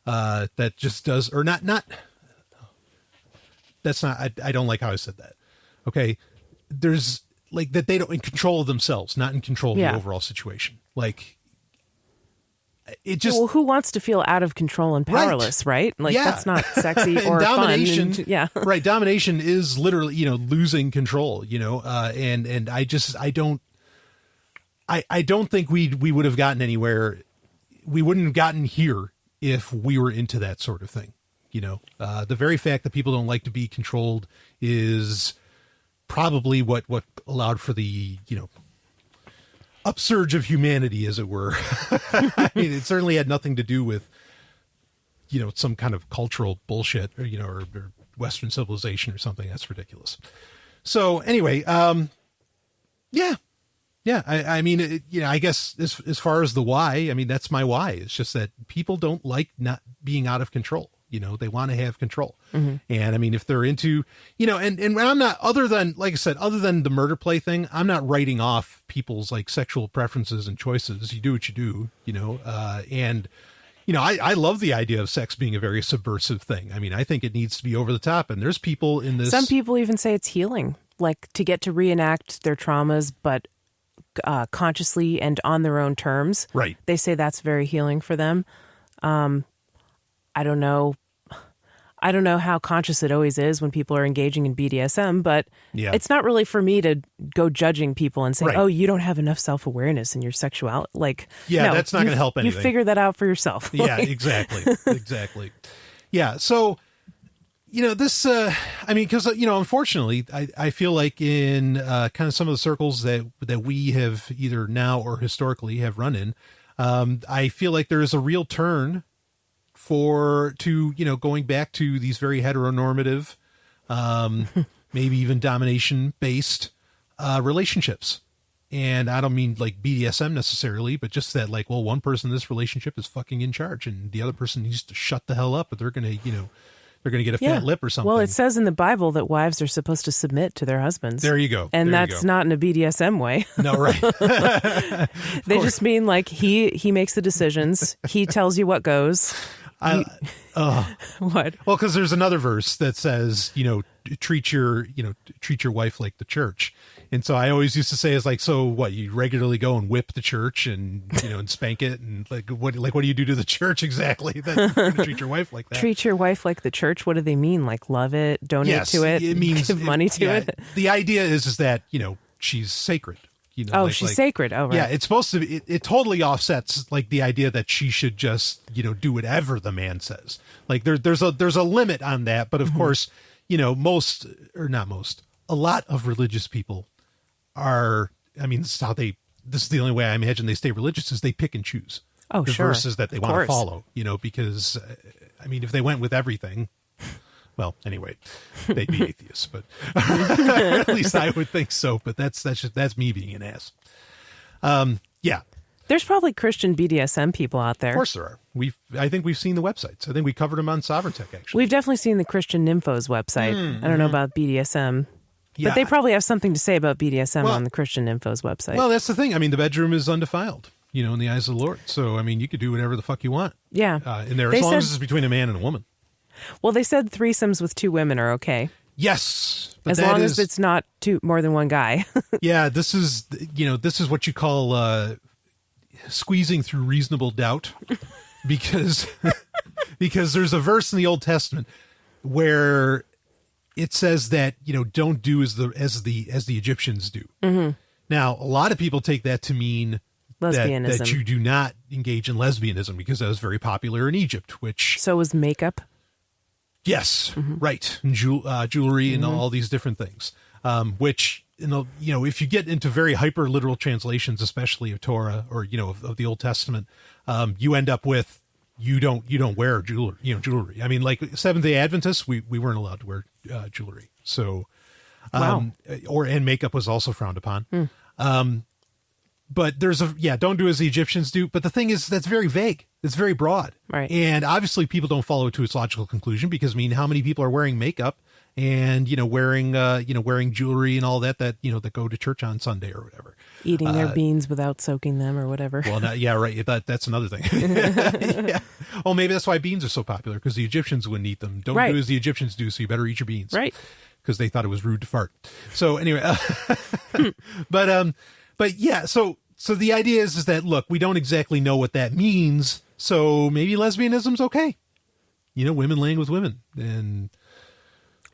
That just does, or not, that's not, I don't like how I said that. Okay. There's like that they don't in control of themselves, not in control of the overall situation. Like, it just, who wants to feel out of control and powerless, right? Like that's not sexy or domination, fun. Right. Domination is literally, losing control, and I don't think we would have gotten anywhere. We wouldn't have gotten here if we were into that sort of thing. The very fact that people don't like to be controlled is probably what allowed for the, upsurge of humanity, as it were. I mean, it certainly had nothing to do with, some kind of cultural bullshit or, or Western civilization or something. That's ridiculous. So anyway, I mean, I guess as far as the why, I mean, that's my why. It's just that people don't like not being out of control. They want to have control. Mm-hmm. And I mean, if they're into, and I'm not, other than, like I said, other than the murder play thing, I'm not writing off people's like sexual preferences and choices. You do what you do, and, I love the idea of sex being a very subversive thing. I mean, I think it needs to be over the top, and there's people in this. Some people even say it's healing, like to get to reenact their traumas, but consciously and on their own terms. Right. They say that's very healing for them. I don't know how conscious it always is when people are engaging in BDSM, but it's not really for me to go judging people and say, oh, you don't have enough self-awareness in your sexuality. Like, no, that's not going to help anything. You figure that out for yourself. Yeah, exactly. Exactly. Yeah. So, this, I mean, because, unfortunately, I feel like in kind of some of the circles that we have either now or historically have run in, I feel like there is a real turn to going back to these very heteronormative, maybe even domination based relationships. And I don't mean like BDSM necessarily, but just that like, well, one person in this relationship is fucking in charge and the other person needs to shut the hell up, but they're going to, they're going to get a fat lip or something. Well, it says in the Bible that wives are supposed to submit to their husbands. There you go. And that's not in a BDSM way. No, right. They just mean like he makes the decisions. He tells you what goes. What? Well, because there's another verse that says, treat your wife like the church. And so I always used to say, is like, so what, you regularly go and whip the church and, and spank it. And what do you do to the church exactly? That you're going to treat your wife like that. Treat your wife like the church. What do they mean? Like love it, donate to it, it means give money to it. The idea is that, she's sacred. She's sacred. Oh, right. Yeah, it's supposed to be, it totally offsets like the idea that she should just, do whatever the man says. Like there's a limit on that. But of course, a lot of religious people this is the only way I imagine they stay religious is they pick and choose the verses that they want to follow, because if they went with everything, well, anyway, they'd be atheists, but at least I would think so. But that's me being an ass. Yeah. There's probably Christian BDSM people out there. Of course there are. I think we've seen the websites. I think we covered them on Sovereigntech, actually. We've definitely seen the Christian Nymphos website. I don't know about BDSM. Yeah. But they probably have something to say about BDSM on the Christian Nymphos website. Well, that's the thing. The bedroom is undefiled, in the eyes of the Lord. So, you could do whatever the fuck you want. Yeah. In there, as long as it's between a man and a woman. Well, they said threesomes with two women are okay. Yes. But as long as it's not more than one guy. Yeah, this is what you call squeezing through reasonable doubt. Because there's a verse in the Old Testament where it says that, don't do as the Egyptians do. Mm-hmm. Now, a lot of people take that to mean lesbianism. That you do not engage in lesbianism because that was very popular in Egypt, which... So was makeup? Yes, right. And jewelry and all these different things, which, if you get into very hyper literal translations, especially of Torah or, of the Old Testament, you end up with, you don't wear jewelry. Like Seventh-day Adventists, we weren't allowed to wear jewelry. So, and makeup was also frowned upon. But there's don't do as the Egyptians do. But the thing is, that's very vague. It's very broad. Right. And obviously people don't follow it to its logical conclusion because, how many people are wearing makeup and, wearing jewelry and all that go to church on Sunday or whatever. Eating their beans without soaking them or whatever. Well, right. That's another thing. Yeah. Well, maybe that's why beans are so popular because the Egyptians wouldn't eat them. Don't do as the Egyptians do. So you better eat your beans. Right. Because they thought it was rude to fart. So anyway, But yeah, so the idea is that, look, we don't exactly know what that means, so maybe lesbianism's okay. Women laying with women.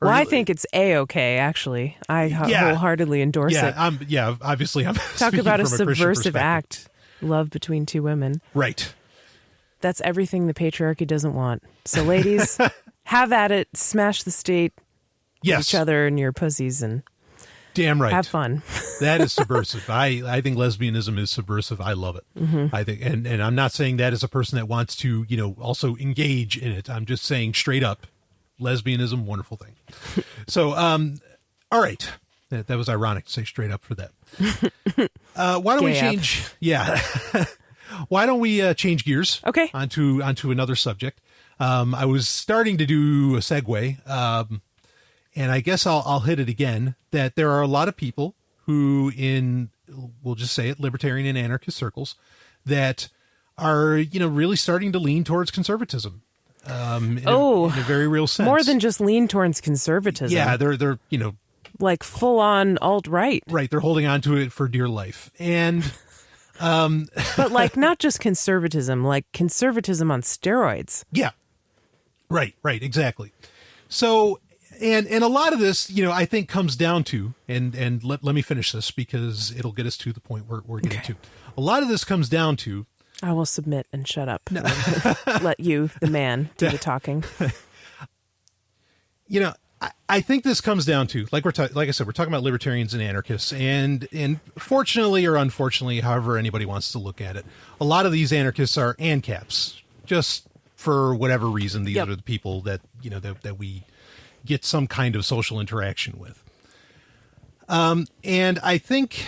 I think it's A-okay, actually. I wholeheartedly endorse it. Obviously I'm Talk about a subversive act, love between two women. Right. That's everything the patriarchy doesn't want. So ladies, have at it, smash the state, each other and your pussies, and... Damn right. Have fun. That is subversive. I think lesbianism is subversive. I love it. Mm-hmm. I think, and I'm not saying that as a person that wants to, also engage in it. I'm just saying straight up, lesbianism, wonderful thing. So, all right. That was ironic to say straight up for that. Why don't we change? Yeah. Why don't we change gears? Okay. Onto another subject. I was starting to do a segue. And I guess I'll hit it again, that there are a lot of people who we'll just say it, libertarian and anarchist circles that are, really starting to lean towards conservatism. In a very real sense. More than just lean towards conservatism. Yeah, they're like full on alt-right. Right. They're holding on to it for dear life. And, but not just conservatism, like conservatism on steroids. Yeah. Right. Exactly. So, And a lot of this, I think comes down to, and let me finish this because it'll get us to the point we're getting to. A lot of this comes down to... I will submit and shut up. No. Let you, the man, do the talking. I think this comes down to, like I said, we're talking about libertarians and anarchists, and fortunately or unfortunately, however anybody wants to look at it, a lot of these anarchists are ANCAPs, just for whatever reason. These are the people that, that we... get some kind of social interaction with. And I think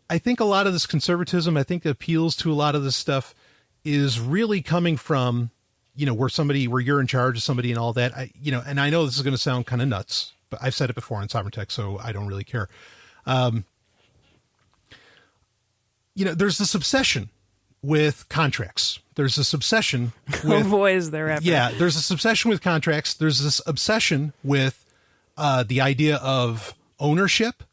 a lot of this conservatism, I think appeals to a lot of this stuff is really coming from, where you're in charge of somebody and all that. And I know this is going to sound kind of nuts, but I've said it before on Sovereigntech, so I don't really care. There's this obsession with contracts. There's this obsession with, oh boy, is there ever. Yeah, there's this obsession with contracts. There's this obsession with the idea of ownership,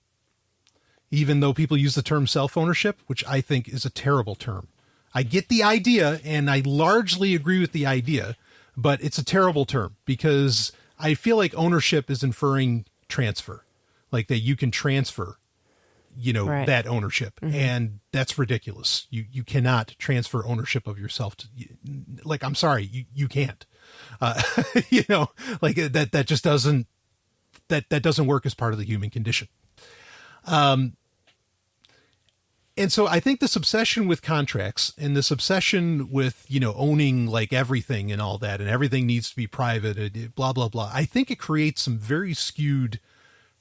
even though people use the term self-ownership, which I think is a terrible term. I get the idea, and I largely agree with the idea, but it's a terrible term because I feel like ownership is inferring transfer, like that you can transfer, right. that ownership. Mm-hmm. And that's ridiculous. You cannot transfer ownership of yourself to, like, I'm sorry, you can't, like that just doesn't, that doesn't work as part of the human condition. And so I think this obsession with contracts and this obsession with, owning like everything and all that, and everything needs to be private, blah, blah, blah. I think it creates some very skewed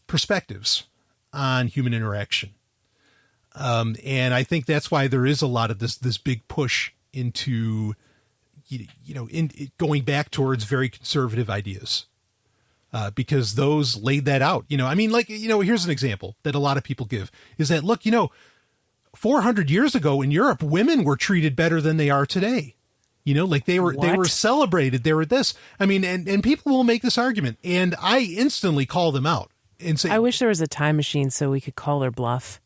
perspectives on human interaction. And I think that's why there is a lot of this big push into, going back towards very conservative ideas. Because those laid that out, here's an example that a lot of people give is that, look, 400 years ago in Europe, women were treated better than they are today. Like they were celebrated. They were this. I mean, and people will make this argument, and I instantly call them out and say, I wish there was a time machine so we could call their bluff.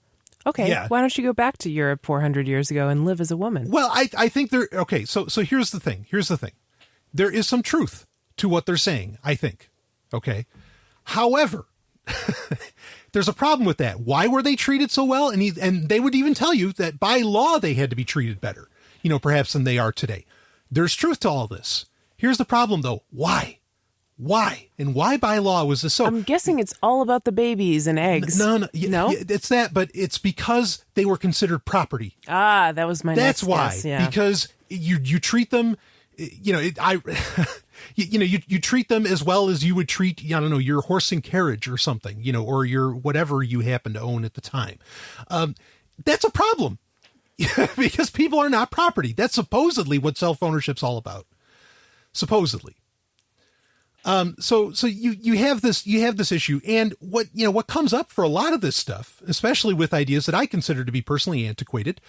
Okay, yeah. Why don't you go back to Europe 400 years ago and live as a woman? Well, I think okay. So here's the thing. There is some truth to what they're saying, I think. Okay. However, there's a problem with that. Why were they treated so well? And they would even tell you that by law, they had to be treated better, perhaps than they are today. There's truth to all this. Here's the problem though. Why? And why by law was this so? I'm guessing it's all about the babies and eggs. No, it's that, but it's because they were considered property. Ah, that was my That's next why, guess, yeah. Because you treat them, you treat them as well as you would treat, your horse and carriage or something, or your whatever you happen to own at the time. That's a problem because people are not property. That's supposedly what self-ownership's all about. Supposedly. So you have this issue, and what comes up for a lot of this stuff, especially with ideas that I consider to be personally antiquated.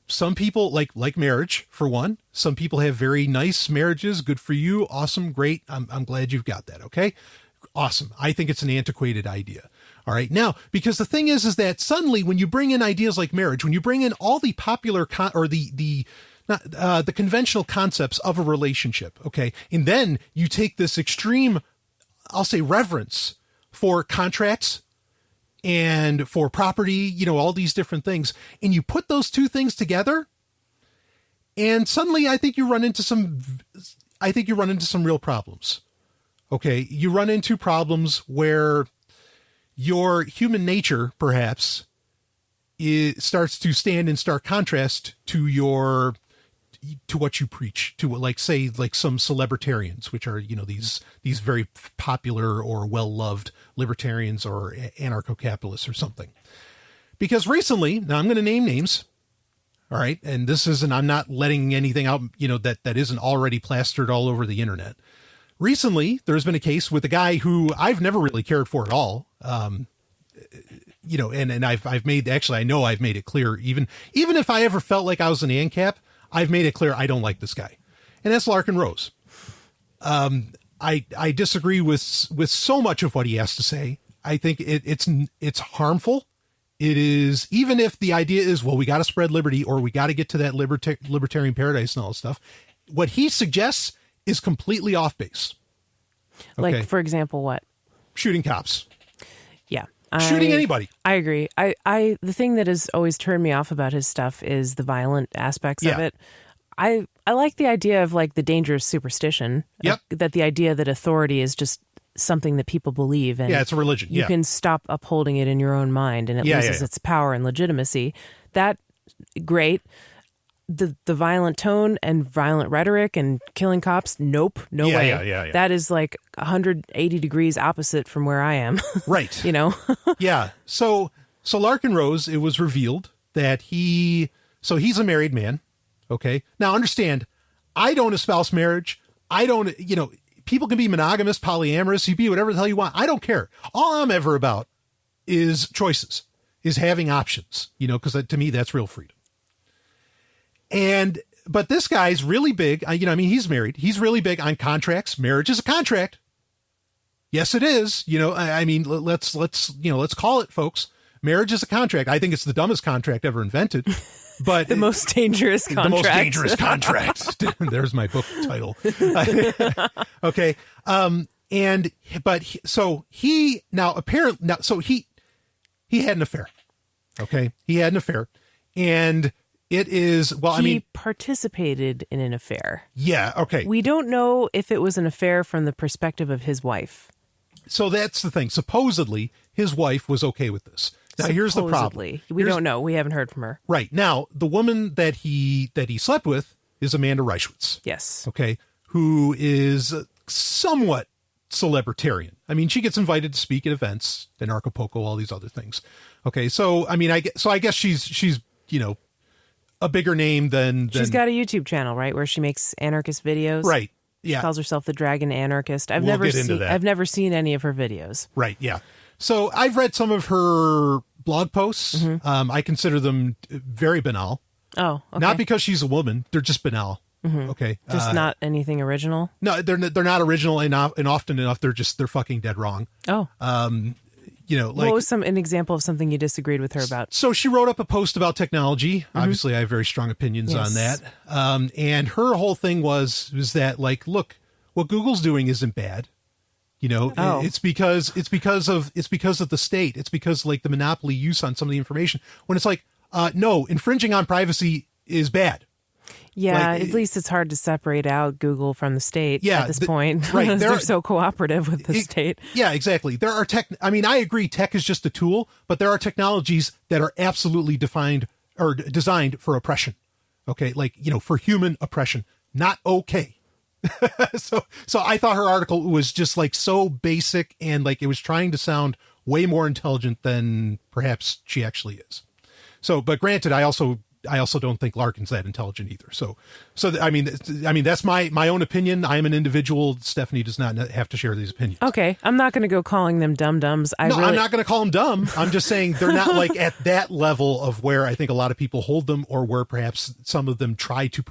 Some people like marriage, for one. Some people have very nice marriages. Good for you. Awesome. Great. I'm glad you've got that. Okay. Awesome. I think it's an antiquated idea. All right. Now, because the thing is that suddenly when you bring in ideas like marriage, when you bring in all the popular the conventional concepts of a relationship. Okay. And then you take this extreme, I'll say, reverence for contracts and for property, all these different things. And you put those two things together, and suddenly I think you run into some real problems. Okay. You run into problems where your human nature perhaps starts to stand in stark contrast to what you preach, to like some celebritarians, which are, these very popular or well-loved libertarians or anarcho-capitalists or something. Because recently, now I'm going to name names. All right. And I'm not letting anything out, that isn't already plastered all over the internet. Recently, there's been a case with a guy who I've never really cared for at all. And I've made it clear, even if I ever felt like I was an ANCAP, I've made it clear I don't like this guy, and that's Larkin Rose. I disagree with so much of what he has to say. I think it's harmful. It is, even if the idea is, well, we got to spread liberty or we got to get to that libertarian paradise and all this stuff. What he suggests is completely off base. Okay? Like, for example, what? Shooting cops. Yeah. Shooting anybody. I agree. The thing that has always turned me off about his stuff is the violent aspects of it. I like the idea of like the dangerous superstition. Yep. That the idea that authority is just something that people believe in. Yeah, it's a religion. You can stop upholding it in your own mind and it loses its power and legitimacy. That, great. The violent tone and violent rhetoric and killing cops, nope, no way. Yeah. That is like 180 degrees opposite from where I am. Right. Yeah. So Larkin Rose, it was revealed that he's a married man. Okay. Now understand, I don't espouse marriage. I don't, people can be monogamous, polyamorous, you be whatever the hell you want. I don't care. All I'm ever about is choices, is having options, because to me, that's real freedom. But this guy's really big. He's married. He's really big on contracts. Marriage is a contract. Yes, it is. Let's call it, folks. Marriage is a contract. I think it's the dumbest contract ever invented, but the most dangerous contract. The most dangerous contract. There's my book title. Okay. He had an affair. Okay. He had an affair, and it is, he participated in an affair. Yeah. Okay. We don't know if it was an affair from the perspective of his wife. So that's the thing. Supposedly his wife was okay with this. Now here's the problem. We don't know. We haven't heard from her. Right. Now, the woman that he slept with is Amanda Reichwitz. Yes. Okay. Who is somewhat celebritarian. I mean, she gets invited to speak at events, in Acapulco, all these other things. Okay. So, I guess she's, a bigger name than she's got a YouTube channel, right? Where she makes anarchist videos. Right. Yeah. She calls herself the Dragon Anarchist. I've never seen any of her videos. Right. Yeah. So I've read some of her blog posts. Mm-hmm. I consider them very banal. Oh, okay. Not because she's a woman. They're just banal. Mm-hmm. Okay. Just not anything original. No, they're not original, and often enough they're fucking dead wrong. Oh. What was an example of something you disagreed with her about? So she wrote up a post about technology. Mm-hmm. Obviously, I have very strong opinions on that. And her whole thing was that, like, look, what Google's doing isn't bad. It's because of the state. It's because, like, the monopoly use on some of the information. When it's like, no, infringing on privacy is bad. Yeah, at least it's hard to separate out Google from the state at this point. Right. They're so cooperative with the state. Yeah, exactly. There are I agree tech is just a tool, but there are technologies that are absolutely defined or designed for oppression. Okay. Like, for human oppression, not okay. So I thought her article was just like so basic, and like it was trying to sound way more intelligent than perhaps she actually is. So, but granted, I also don't think Larkin's that intelligent either. So that's my own opinion. I am an individual. Stephanie does not have to share these opinions. Okay. I'm not going to go calling them dum-dums. I'm not going to call them dumb. I'm just saying they're not like at that level of where I think a lot of people hold them, or where perhaps some of them try to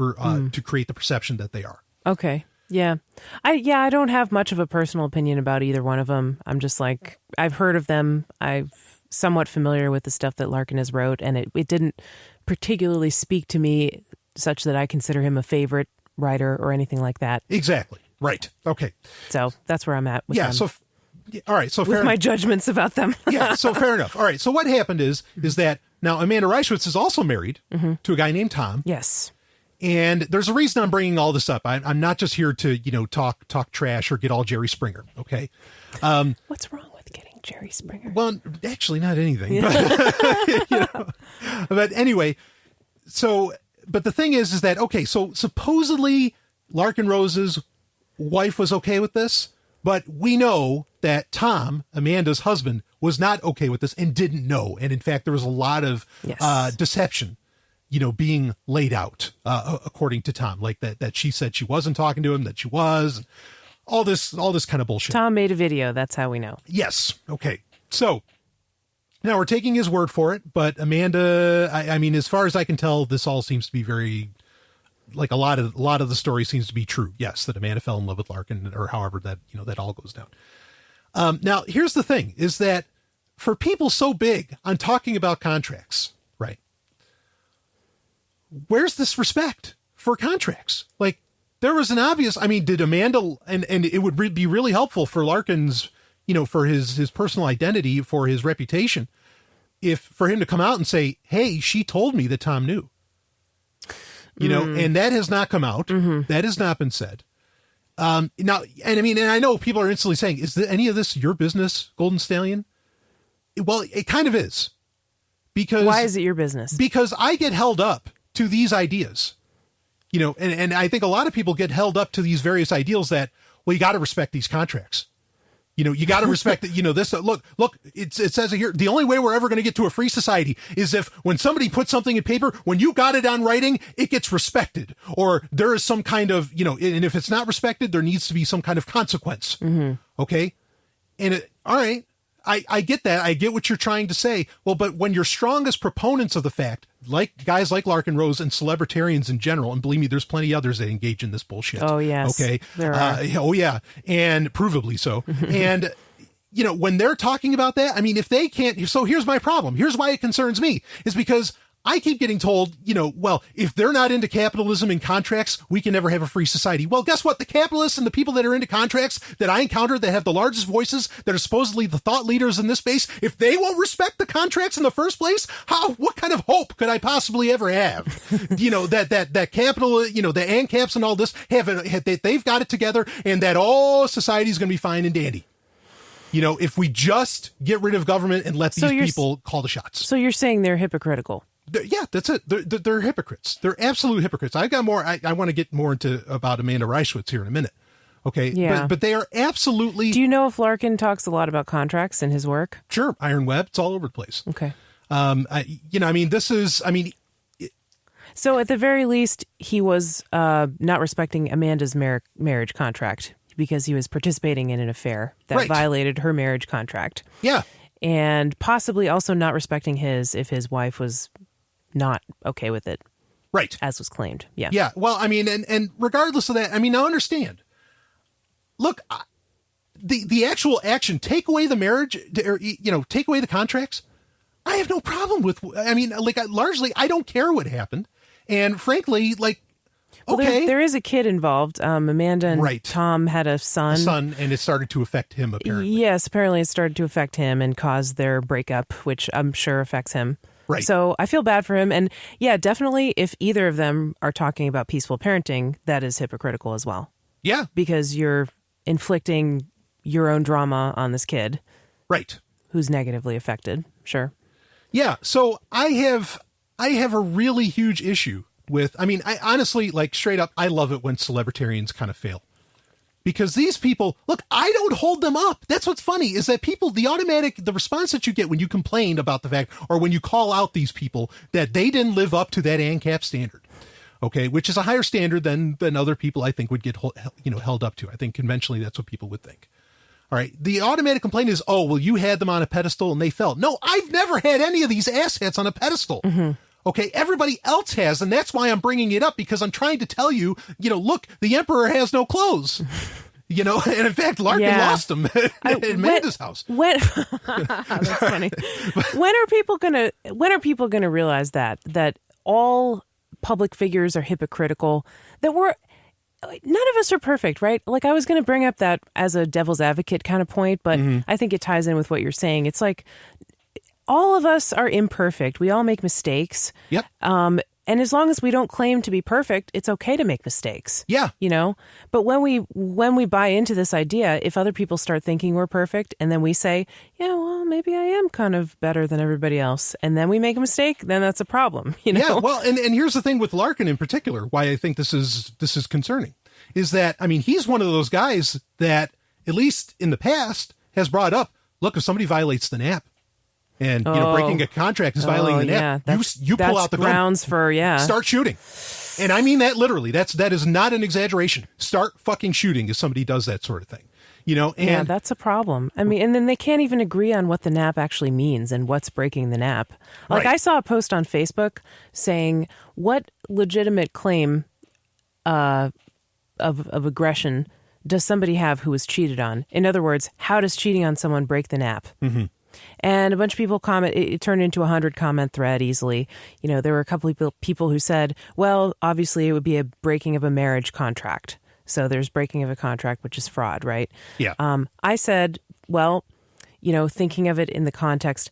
create the perception that they are. Okay. Yeah. I don't have much of a personal opinion about either one of them. I'm just like, I've heard of them. I'm somewhat familiar with the stuff that Larkin has wrote, and it didn't particularly speak to me such that I consider him a favorite writer or anything like that. Exactly. Right. Okay. So that's where I'm at with them. All right. So with my judgments about them. Yeah. So fair enough. All right. So what happened is that now Amanda Reichwitz is also married to a guy named Tom. Yes. And there's a reason I'm bringing all this up. I'm not just here to, talk trash or get all Jerry Springer. Okay. What's wrong with getting Jerry Springer? Well, actually not anything, but anyway, but the thing is that, okay, so supposedly Larkin Rose's wife was okay with this, but we know that Tom, Amanda's husband, was not okay with this and didn't know. And in fact, there was a lot of deception, being laid out, according to Tom, like that she said she wasn't talking to him, that she was, all this kind of bullshit. Tom made a video. That's how we know. Yes. Okay. So now we're taking his word for it, but Amanda, I mean, as far as I can tell, this all seems to be very, like a lot of the story seems to be true. Yes. That Amanda fell in love with Larkin, or however that, that all goes down. Now here's the thing, is that for people so big on talking about contracts, right? Where's this respect for contracts? Like, there was an obvious, did Amanda, and it would be really helpful for Larkin's, for his personal identity, for his reputation, for him to come out and say, hey, she told me that Tom knew, and that has not come out. Mm-hmm. That has not been said. Now, and I know people are instantly saying, is any of this your business, Golden Stallion? Well, it kind of is. Because why is it your business? Because I get held up to these ideas. And I think a lot of people get held up to these various ideals that, well, you got to respect these contracts. You got to respect that, this, look, it says here, the only way we're ever going to get to a free society is if when somebody puts something in paper, when you got it on writing, it gets respected, or there is some kind of, and if it's not respected, there needs to be some kind of consequence. Mm-hmm. Okay. And all right. I get that. I get what you're trying to say. Well, but when your strongest proponents of the fact, like guys like Larkin Rose and celebritarians in general, and believe me, there's plenty others that engage in this bullshit. Oh, yes. Okay. There are. Oh, yeah. And provably so. And, you know, when they're talking about that, I mean, if they can't, so here's my problem. Here's why it concerns me, is because I keep getting told, you know, well, if they're not into capitalism and contracts, we can never have a free society. Well, guess what? The capitalists and the people that are into contracts that I encounter that have the largest voices, that are supposedly the thought leaders in this space, if they won't respect the contracts in the first place, what kind of hope could I possibly ever have? You know, that capital, you know, the ANCAPs and all this they've got it together, and that all society is going to be fine and dandy. You know, if we just get rid of government and let these people call the shots. So you're saying they're hypocritical? Yeah, that's it. They're hypocrites. They're absolute hypocrites. I've got more. I want to get more into about Amanda Reichwitz here in a minute. Okay. Yeah. But they are absolutely. Do you know if Larkin talks a lot about contracts in his work? Sure. Iron Web. It's all over the place. Okay. So at the very least, he was not respecting Amanda's marriage contract because he was participating in an affair that violated her marriage contract. Yeah. And possibly also not respecting if his wife was not okay with it. Right. As was claimed. Yeah. Yeah. Well, I mean, and regardless of that, I mean, now understand. Look, the actual action, take away the marriage, or, you know, take away the contracts. I have no problem with, I mean, like, largely, I don't care what happened. And frankly, like, well, okay. There is a kid involved. Amanda and Tom had a son. And it started to affect him, apparently. Yes, apparently it started to affect him and caused their breakup, which I'm sure affects him. Right. So I feel bad for him. And yeah, definitely if either of them are talking about peaceful parenting, that is hypocritical as well. Yeah. Because you're inflicting your own drama on this kid. Right. Who's negatively affected. Sure. Yeah. So I have a really huge issue with, I mean, I honestly, like, straight up, I love it when celebritarians kind of fail. Because these people, look, I don't hold them up. That's what's funny, is that people, the response that you get when you complain about the fact, or when you call out these people, that they didn't live up to that ANCAP standard, okay, which is a higher standard than other people I think would get, you know, held up to. I think conventionally that's what people would think. All right. The automatic complaint is, oh, well, you had them on a pedestal and they fell. No, I've never had any of these asshats on a pedestal. Mm-hmm. Okay, everybody else has, and that's why I'm bringing it up, because I'm trying to tell you, you know, look, the emperor has no clothes. You know, and in fact, Larkin lost them at Amanda's house. That's funny. When are people gonna realize that all public figures are hypocritical? That none of us are perfect, right? Like, I was going to bring up that as a devil's advocate kind of point, but I think it ties in with what you're saying. It's like, all of us are imperfect. We all make mistakes. Yep. And as long as we don't claim to be perfect, it's okay to make mistakes. Yeah. You know? But when we buy into this idea, if other people start thinking we're perfect, and then we say, yeah, well, maybe I am kind of better than everybody else, and then we make a mistake, then that's a problem. You know? Yeah, well, and here's the thing with Larkin in particular, why I think this is concerning, is that, I mean, he's one of those guys that, at least in the past, has brought up, look, if somebody violates the NAP, and, you know, breaking a contract is violating the NAP. You pull out the gun. Grounds for, start shooting. And I mean that literally. That is not an exaggeration. Start fucking shooting if somebody does that sort of thing. You know, and yeah, that's a problem. I mean, and then they can't even agree on what the NAP actually means and what's breaking the NAP. Like, I saw a post on Facebook saying, what legitimate claim of aggression does somebody have who was cheated on? In other words, how does cheating on someone break the NAP? Mm-hmm. And a bunch of people comment. It turned into a 100-comment thread easily. You know, there were a couple of people who said, well, obviously it would be a breaking of a marriage contract. So there's breaking of a contract, which is fraud, right? Yeah. I said, well, you know, thinking of it in the context,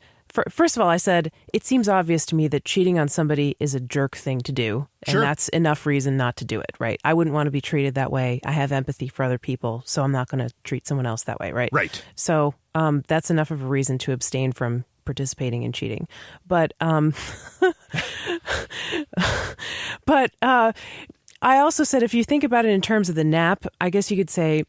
first of all, I said, it seems obvious to me that cheating on somebody is a jerk thing to do. And that's enough reason not to do it, right? I wouldn't want to be treated that way. I have empathy for other people, so I'm not going to treat someone else that way, right? Right. So that's enough of a reason to abstain from participating in cheating. But I also said, if you think about it in terms of the NAP, I guess you could say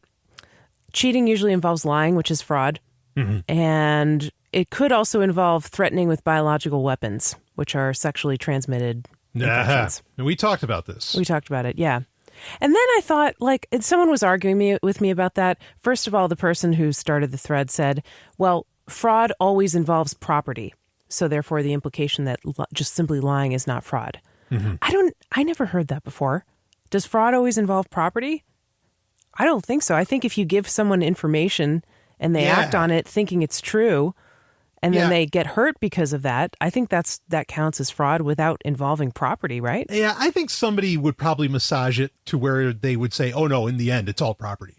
cheating usually involves lying, which is fraud. Mm-hmm. And it could also involve threatening with biological weapons, which are sexually transmitted infections. We talked about this. We talked about it, yeah. And then I thought, like, someone was arguing with me about that. First of all, the person who started the thread said, well, fraud always involves property. So therefore the implication that just simply lying is not fraud. I never heard that before. Does fraud always involve property? I don't think so. I think if you give someone information and they act on it thinking it's true, and then they get hurt because of that, I think that counts as fraud without involving property, right? Yeah, I think somebody would probably massage it to where they would say, "Oh no, in the end, it's all property."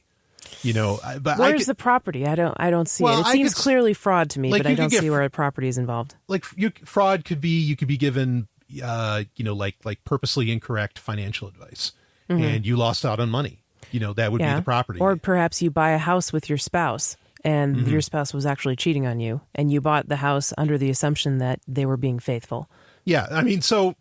You know, but where's the property? I don't see it. It seems clearly fraud to me, but I don't see where property is involved. Like fraud could be, you could be given, like purposely incorrect financial advice, and you lost out on money. You know, that would be the property. Or perhaps you buy a house with your spouse, and your spouse was actually cheating on you, and you bought the house under the assumption that they were being faithful. Yeah, I mean, so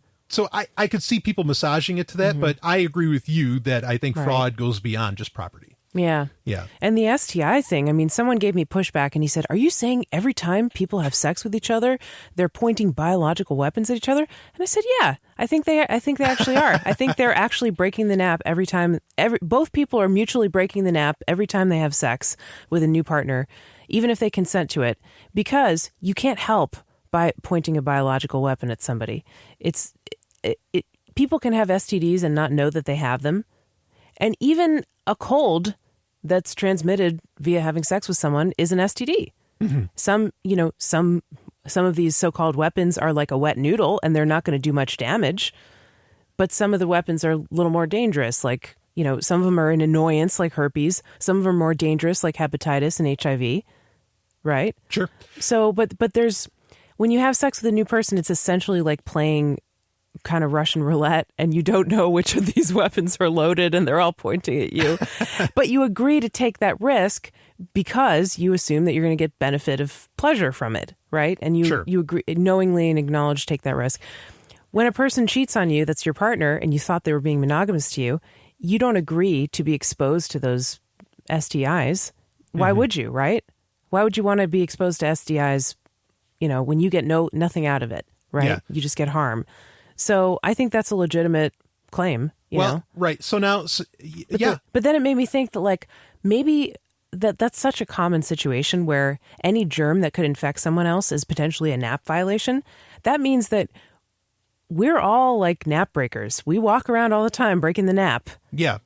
I could see people massaging it to that, but I agree with you that I think fraud goes beyond just property. Yeah. Yeah. And the STI thing, I mean, someone gave me pushback and he said, are you saying every time people have sex with each other, they're pointing biological weapons at each other? And I said, yeah, I think they actually are. I think they're actually breaking the nap every time. Both people are mutually breaking the nap every time they have sex with a new partner, even if they consent to it, because you can't help by pointing a biological weapon at somebody. People can have STDs and not know that they have them. And even a cold that's transmitted via having sex with someone is an STD. Some of these so-called weapons are like a wet noodle and they're not going to do much damage. But some of the weapons are a little more dangerous. Like, some of them are an annoyance like herpes. Some of them are more dangerous like hepatitis and HIV. Right? Sure. So, but when you have sex with a new person, it's essentially like playing kind of Russian roulette, and you don't know which of these weapons are loaded and they're all pointing at you. But you agree to take that risk because you assume that you're going to get benefit of pleasure from it, right? And you agree knowingly and acknowledge take that risk. When a person cheats on you, that's your partner, and you thought they were being monogamous to you, you don't agree to be exposed to those STIs. Why would you, right? Why would you want to be exposed to STIs, when you get nothing out of it, right? Yeah. You just get harm. So I think that's a legitimate claim, you know? Right. So now, but then it made me think that like maybe that's such a common situation where any germ that could infect someone else is potentially a nap violation. That means that we're all like nap breakers. We walk around all the time breaking the nap. Yeah.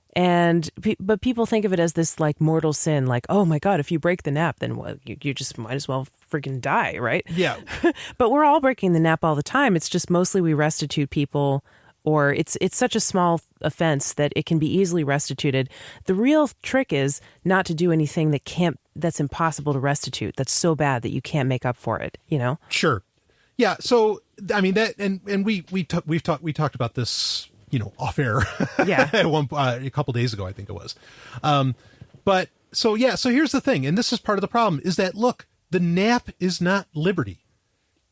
But people think of it as this like mortal sin, like, oh my God, if you break the nap, then you just might as well freaking die, right? Yeah. But we're all breaking the nap all the time. It's just mostly we restitute people, or it's such a small offense that it can be easily restituted. The real trick is not to do anything that's impossible to restitute. That's so bad that you can't make up for it, Sure. Yeah. So, I mean, that, and we talked about this, off air. Yeah. A couple days ago, I think it was. But so here's the thing. And this is part of the problem is that, look, the nap is not liberty.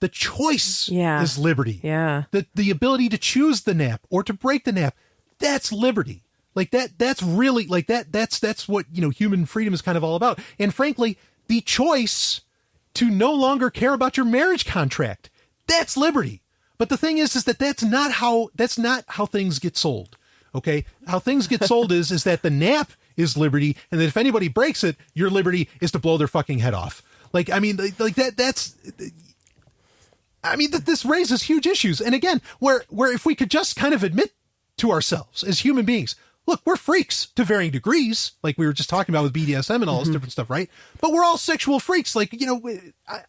The choice is liberty. Yeah. The ability to choose the nap or to break the nap, that's liberty. Like that's really like that's what, human freedom is kind of all about. And frankly, the choice to no longer care about your marriage contract, that's liberty. But the thing is that that's not how things get sold. Okay. How things get sold is that the nap is liberty. And that if anybody breaks it, your liberty is to blow their fucking head off. Like, I mean, this raises huge issues. And again, where if we could just kind of admit to ourselves as human beings, look, we're freaks to varying degrees, like we were just talking about with BDSM and all this different stuff, right? But we're all sexual freaks. Like,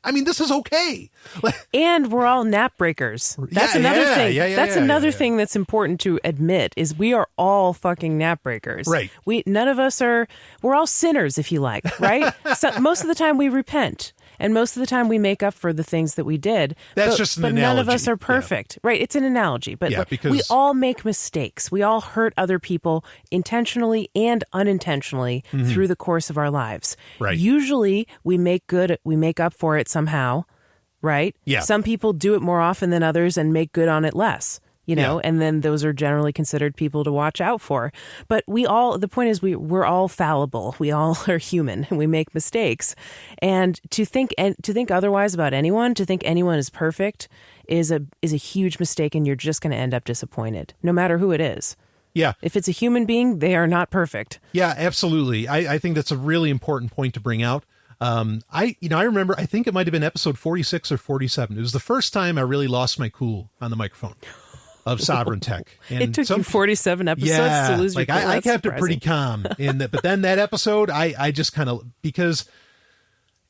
I mean, this is okay. And we're all nap breakers. That's another thing. That's another thing that's important to admit is we are all fucking nap breakers. Right. None of us we're all sinners, if you like, right? So most of the time we repent. And most of the time we make up for the things that we did. That's just an analogy. But none of us are perfect. Yeah. Right. It's an analogy. But because we all make mistakes. We all hurt other people intentionally and unintentionally through the course of our lives. Right. Usually we make up for it somehow. Right. Yeah. Some people do it more often than others and make good on it less. And then those are generally considered people to watch out for. But the point is we're all fallible. We all are human and we make mistakes. And to think otherwise about anyone, to think anyone is perfect is a huge mistake, and you're just going to end up disappointed, no matter who it is. Yeah. If it's a human being, they are not perfect. Yeah, absolutely. I think that's a really important point to bring out. I remember, I think it might've been episode 46 or 47. It was the first time I really lost my cool on the microphone of Sovereign Tech. And it took you 47 episodes to lose your cool. I kept it pretty calm but then that episode, I just kind of,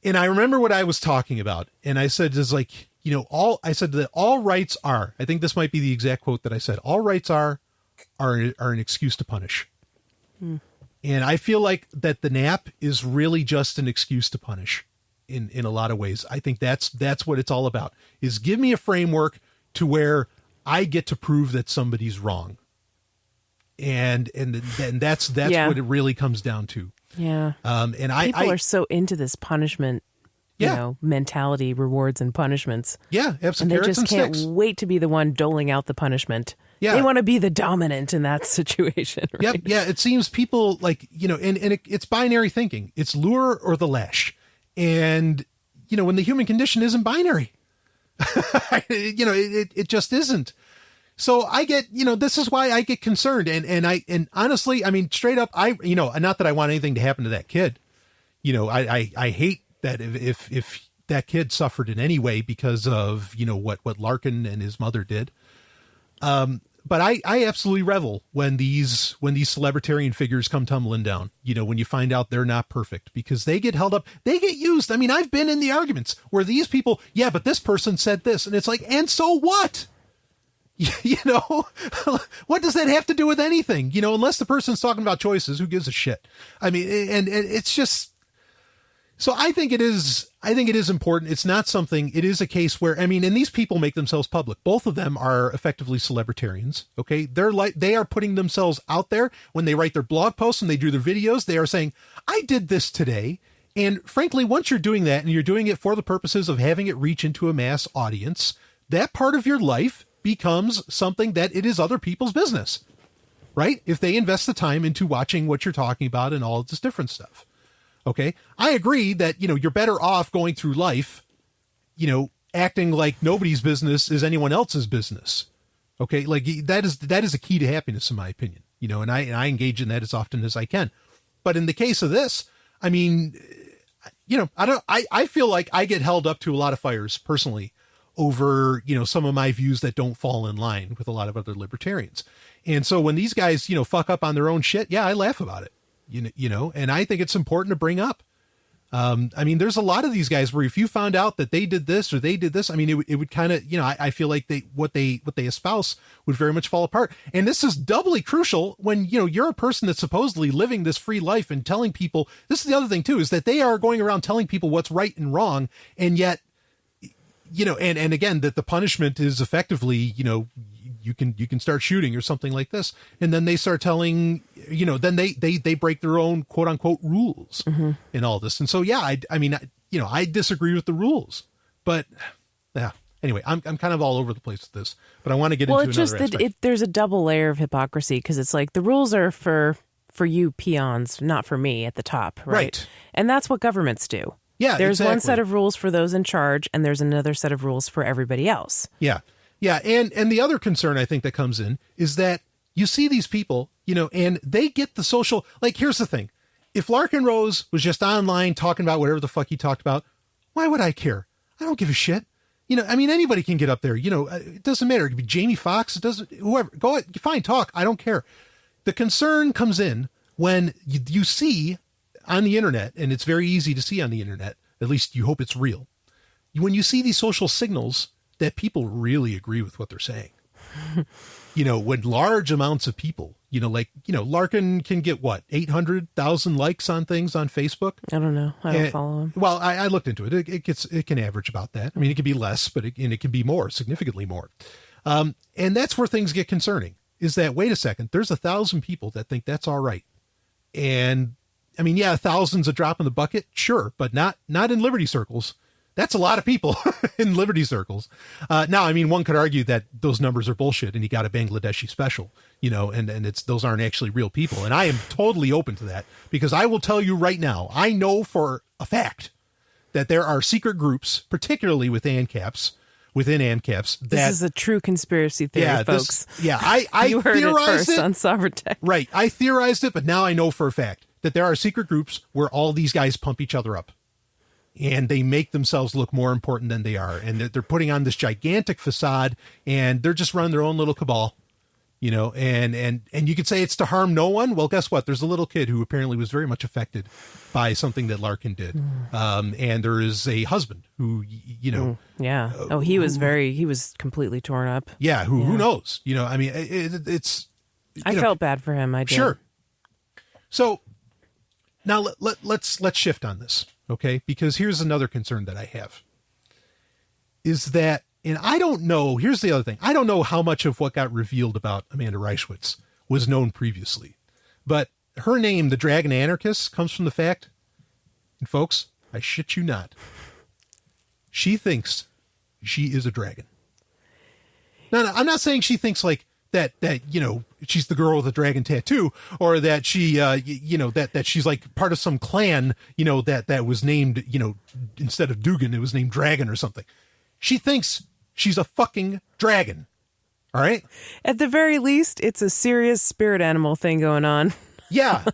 and I remember what I was talking about. And I said, I said that all rights are, I think this might be the exact quote that I said, all rights are an excuse to punish. And I feel like that the NAP is really just an excuse to punish in a lot of ways. I think that's what it's all about, is give me a framework to where I get to prove that somebody's wrong. And that's what it really comes down to. Yeah. And people are so into this punishment, mentality, rewards and punishments. Yeah. Have some and they carrots just and can't sticks. wait to be the one doling out the punishment. Yeah. They want to be the dominant in that situation. Right? Yep. Yeah. It seems people it's binary thinking. It's lure or the lash. And, when the human condition isn't binary, it just isn't. So I get, this is why I get concerned. And honestly, I mean, straight up, not that I want anything to happen to that kid. I hate that if that kid suffered in any way because of, what Larkin and his mother did. But I absolutely revel when these celebritarian figures come tumbling down, when you find out they're not perfect, because they get held up, they get used. I mean, I've been in the arguments where these people, but this person said this, and it's like, and so what? What does that have to do with anything? Unless the person's talking about choices, who gives a shit? I mean, and it's just, so I think it is important. It's not something, it is a case where, and these people make themselves public. Both of them are effectively celebritarians. Okay. They are putting themselves out there when they write their blog posts and they do their videos. They are saying, I did this today. And frankly, once you're doing that and you're doing it for the purposes of having it reach into a mass audience, that part of your life becomes something that it is other people's business, right? If they invest the time into watching what you're talking about and all of this different stuff. Okay. I agree that, you're better off going through life, acting like nobody's business is anyone else's business. Okay. Like that is a key to happiness, in my opinion, and I engage in that as often as I can. But in the case of this, I feel like I get held up to a lot of fires personally over, some of my views that don't fall in line with a lot of other libertarians. And so when these guys, fuck up on their own shit, I laugh about it, and I think it's important to bring up. There's a lot of these guys where if you found out that they did this or they did this, it would kind of, I feel like what they espouse would very much fall apart. And this is doubly crucial when, you're a person that's supposedly living this free life and telling people, this is the other thing too, is that they are going around telling people what's right and wrong. And yet, and again, that the punishment is effectively, you can start shooting or something like this. And then they start telling, then they break their own quote unquote rules in all this. And so, I disagree with the rules, but anyway, I'm kind of all over the place with this, but I want to get into another aspect. There's a double layer of hypocrisy, because it's like the rules are for you peons, not for me at the top. Right. And that's what governments do. Yeah, there's one set of rules for those in charge, and there's another set of rules for everybody else. Yeah. Yeah. And the other concern I think that comes in is that you see these people, and they get the social, like, here's the thing. If Larkin Rose was just online talking about whatever the fuck he talked about, why would I care? I don't give a shit. Anybody can get up there, it doesn't matter. It could be Jamie Foxx. It doesn't, whoever, go ahead, fine, talk. I don't care. The concern comes in when you see on the internet, and it's very easy to see on the internet, at least you hope it's real, when you see these social signals that people really agree with what they're saying. When large amounts of people, Larkin can get 800,000 likes on things on Facebook. I don't know. I don't follow him. Well, I looked into it. It can average about that. It can be less, but it can be more, significantly more. And that's where things get concerning, is that, wait a second, there's 1,000 people that think that's all right. And 1,000's a drop in the bucket. Sure. But not in liberty circles. That's a lot of people in liberty circles. Now, one could argue that those numbers are bullshit and he got a Bangladeshi special, and those aren't actually real people. And I am totally open to that, because I will tell you right now, I know for a fact that there are secret groups, particularly within ANCAPs. This is a true conspiracy theory, folks. I you heard it first on Sovereign Tech. Right. I theorized it, but now I know for a fact that there are secret groups where all these guys pump each other up. and they make themselves look more important than they are. And they're putting on this gigantic facade, and they're just running their own little cabal, you know, and you could say it's to harm no one. Well, guess what? There's a little kid who apparently was very much affected by something that Larkin did. And there is a husband who, you know. Yeah. Oh, he was completely torn up. Yeah. Who knows? You know, I mean, it's. I felt bad for him. I did. Sure. So now let's shift on this. Okay. Because here's another concern that I have is that, and I don't know, here's the other thing. I don't know how much of what got revealed about Amanda Reichwitz was known previously, but her name, the Dragon Anarchist, comes from the fact, and folks, I shit you not, she thinks she is a dragon. No, I'm not saying she thinks like that, you know, she's the girl with the dragon tattoo, or that she, you know, that she's like part of some clan, you know, that was named, you know, instead of Dugan, it was named Dragon or something. She thinks she's a fucking dragon. All right. At the very least, it's a serious spirit animal thing going on. Yeah.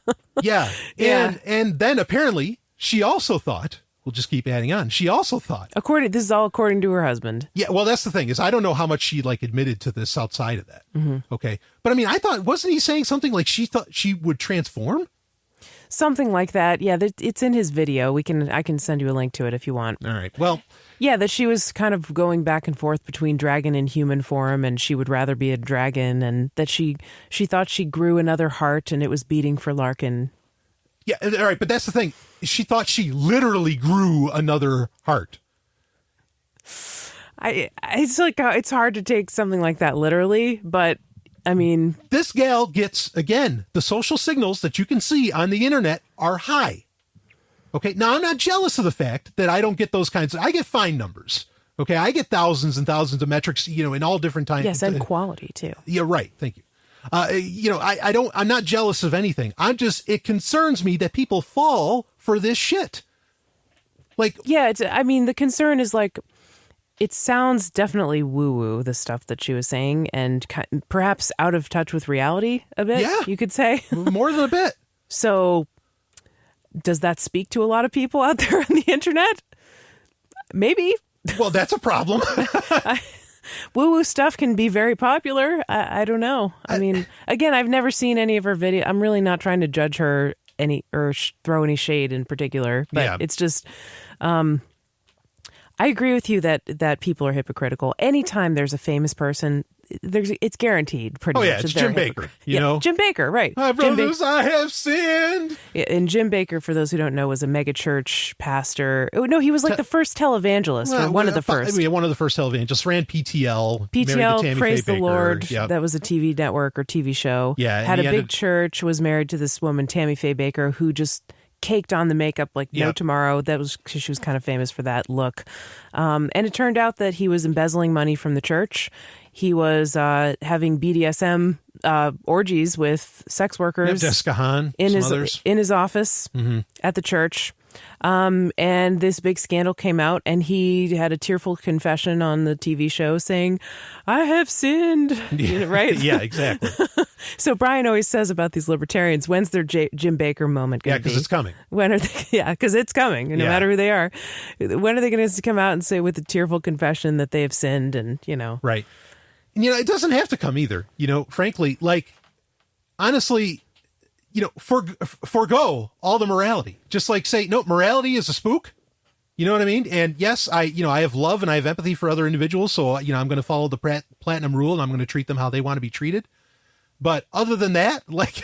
Yeah. And then apparently she also thought, we'll just keep adding on. She also thought, this is all according to her husband. Yeah. Well, that's the thing is I don't know how much she like admitted to this outside of that. Okay. But I mean, I thought, wasn't he saying something like she thought she would transform? Something like that. Yeah. It's in his video. I can send you a link to it if you want. All right. Well, yeah, that she was kind of going back and forth between dragon and human form, and she would rather be a dragon, and that she thought she grew another heart and it was beating for Larkin. Yeah, all right, but that's the thing. She thought she literally grew another heart. It's like it's hard to take something like that literally, but I mean, this gal gets, again, the social signals that you can see on the internet are high. Okay, now I'm not jealous of the fact that I don't get those kinds I get fine numbers. Okay, I get thousands and thousands of metrics, you know, in all different times. Yes, and quality too. Yeah, right. Thank you. You know, I'm not jealous of anything. It concerns me that people fall for this shit. Like, yeah, I mean, the concern is like, it sounds definitely woo-woo, the stuff that she was saying, and perhaps out of touch with reality a bit, yeah, you could say. More than a bit. So does that speak to a lot of people out there on the internet? Maybe. Well, that's a problem. Woo-woo stuff can be very popular. I don't know. I mean, again, I've never seen any of her video. I'm really not trying to judge her or throw any shade in particular, but it's just, I agree with you that people are hypocritical. Anytime there's a famous person, it's guaranteed pretty much. Oh, yeah, it's Jim Baker, you know? Jim Baker, right. My brothers, I have sinned. Yeah, and Jim Baker, for those who don't know, was a mega church pastor. Oh, no, he was like the first televangelist, or one of the first. I mean, one of the first televangelists, ran PTL. PTL, Praise the Baker. Lord. Yep. That was a TV network or TV show. Yeah. Had a big church, was married to this woman, Tammy Faye Baker, who just caked on the makeup like no tomorrow. That was because she was kind of famous for that look. And it turned out that he was embezzling money from the church. He was having BDSM orgies with sex workers. Jessica Hahn, in his office at the church. And this big scandal came out, and he had a tearful confession on the TV show saying, "I have sinned." Yeah. Right? Yeah, exactly. So Brian always says about these libertarians, when's their Jim Baker moment going to be? Yeah, because it's coming. When are they? Yeah, because it's coming, no matter who they are. When are they going to come out and say with a tearful confession that they have sinned? And, you know. Right. And, you know, it doesn't have to come either. You know, frankly, like, honestly, you know, forgo all the morality. Just like say, no, morality is a spook. You know what I mean? And yes, I have love and I have empathy for other individuals. So, you know, I'm going to follow the platinum rule and I'm going to treat them how they want to be treated. But other than that, like,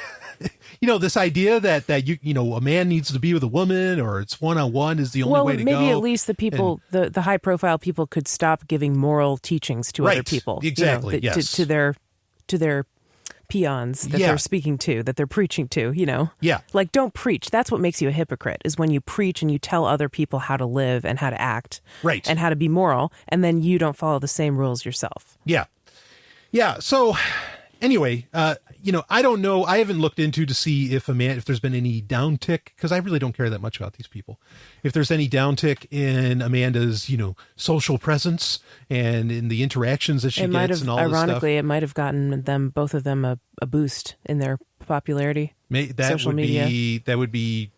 you know, this idea that you know, a man needs to be with a woman or it's one-on-one is the only way to go. Well, maybe at least the people, the high profile people could stop giving moral teachings to other people. Exactly. You know, yes. To their peons that they're speaking to, that they're preaching to, you know? Yeah. Like, don't preach. That's what makes you a hypocrite, is when you preach and you tell other people how to live and how to act. Right. And how to be moral, and then you don't follow the same rules yourself. Yeah. Yeah. So anyway, you know, I don't know. I haven't looked into to see if there's been any downtick, because I really don't care that much about these people. If there's any downtick in Amanda's, you know, social presence and in the interactions that she gets and all this stuff. Ironically, it might have gotten both of them a boost in their popularity. Social media. That would be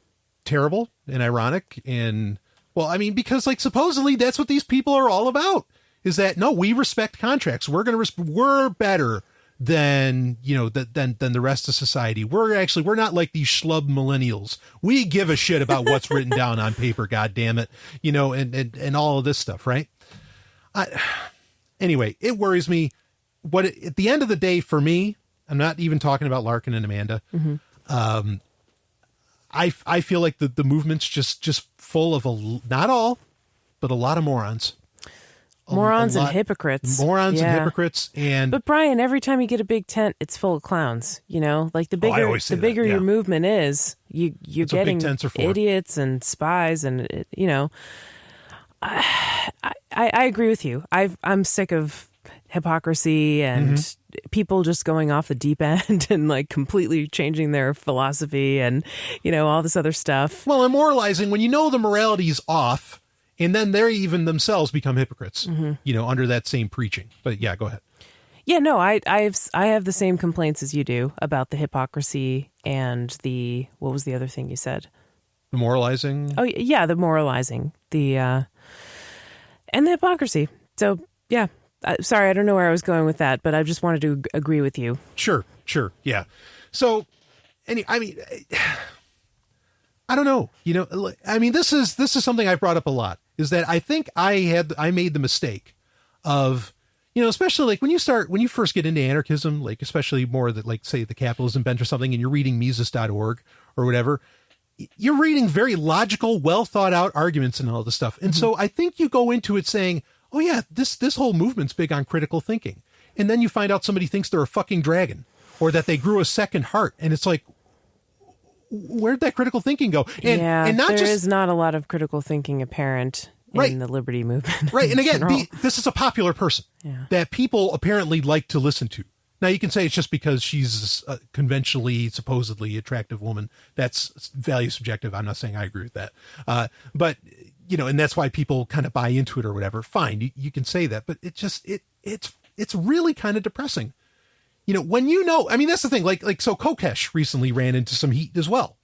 terrible and ironic and Well, I mean, because like supposedly that's what these people are all about, is that no, we respect contracts. We're going to we're better than, you know, than the rest of society. We're not like these schlub millennials. We give a shit about what's written down on paper. God damn it. You know, and all of this stuff. Right. Anyway, it worries me. At the end of the day, for me, I'm not even talking about Larkin and Amanda. Mm-hmm. I feel like the movement's just full of not all, but a lot of morons. Morons and hypocrites. Morons and hypocrites. But Brian, every time you get a big tent, it's full of clowns. You know, like the bigger your movement is, you're getting idiots and spies, and you know. I agree with you. I'm sick of hypocrisy and people just going off the deep end and like completely changing their philosophy and, you know, all this other stuff. Well, and moralizing when you know the morality's off, and then they even themselves become hypocrites, you know, under that same preaching. But yeah, go ahead. Yeah, no, I have the same complaints as you do about the hypocrisy and what was the other thing you said? The moralizing? Oh, yeah, the moralizing, and the hypocrisy. So, yeah. Sorry, I don't know where I was going with that, but I just wanted to agree with you. Sure. Yeah. So, I mean, I don't know. You know, I mean, this is something I've brought up a lot, is that I think I made the mistake of, you know, especially like when you first get into anarchism, like especially more that like say the capitalism bent or something, and you're reading Mises.org or whatever, you're reading very logical, well thought out arguments and all this stuff. And so I think you go into it saying, oh yeah, this whole movement's big on critical thinking. And then you find out somebody thinks they're a fucking dragon or that they grew a second heart. And it's like, where'd that critical thinking go? And there is not a lot of critical thinking apparent in the liberty movement. Right. And again, this is a popular person that people apparently like to listen to. Now you can say it's just because she's a conventionally, supposedly attractive woman. That's value subjective. I'm not saying I agree with that. But you know, and that's why people kind of buy into it or whatever. Fine. You can say that, but it's really kind of depressing. You know, when you know, I mean, that's the thing, so Kokesh recently ran into some heat as well.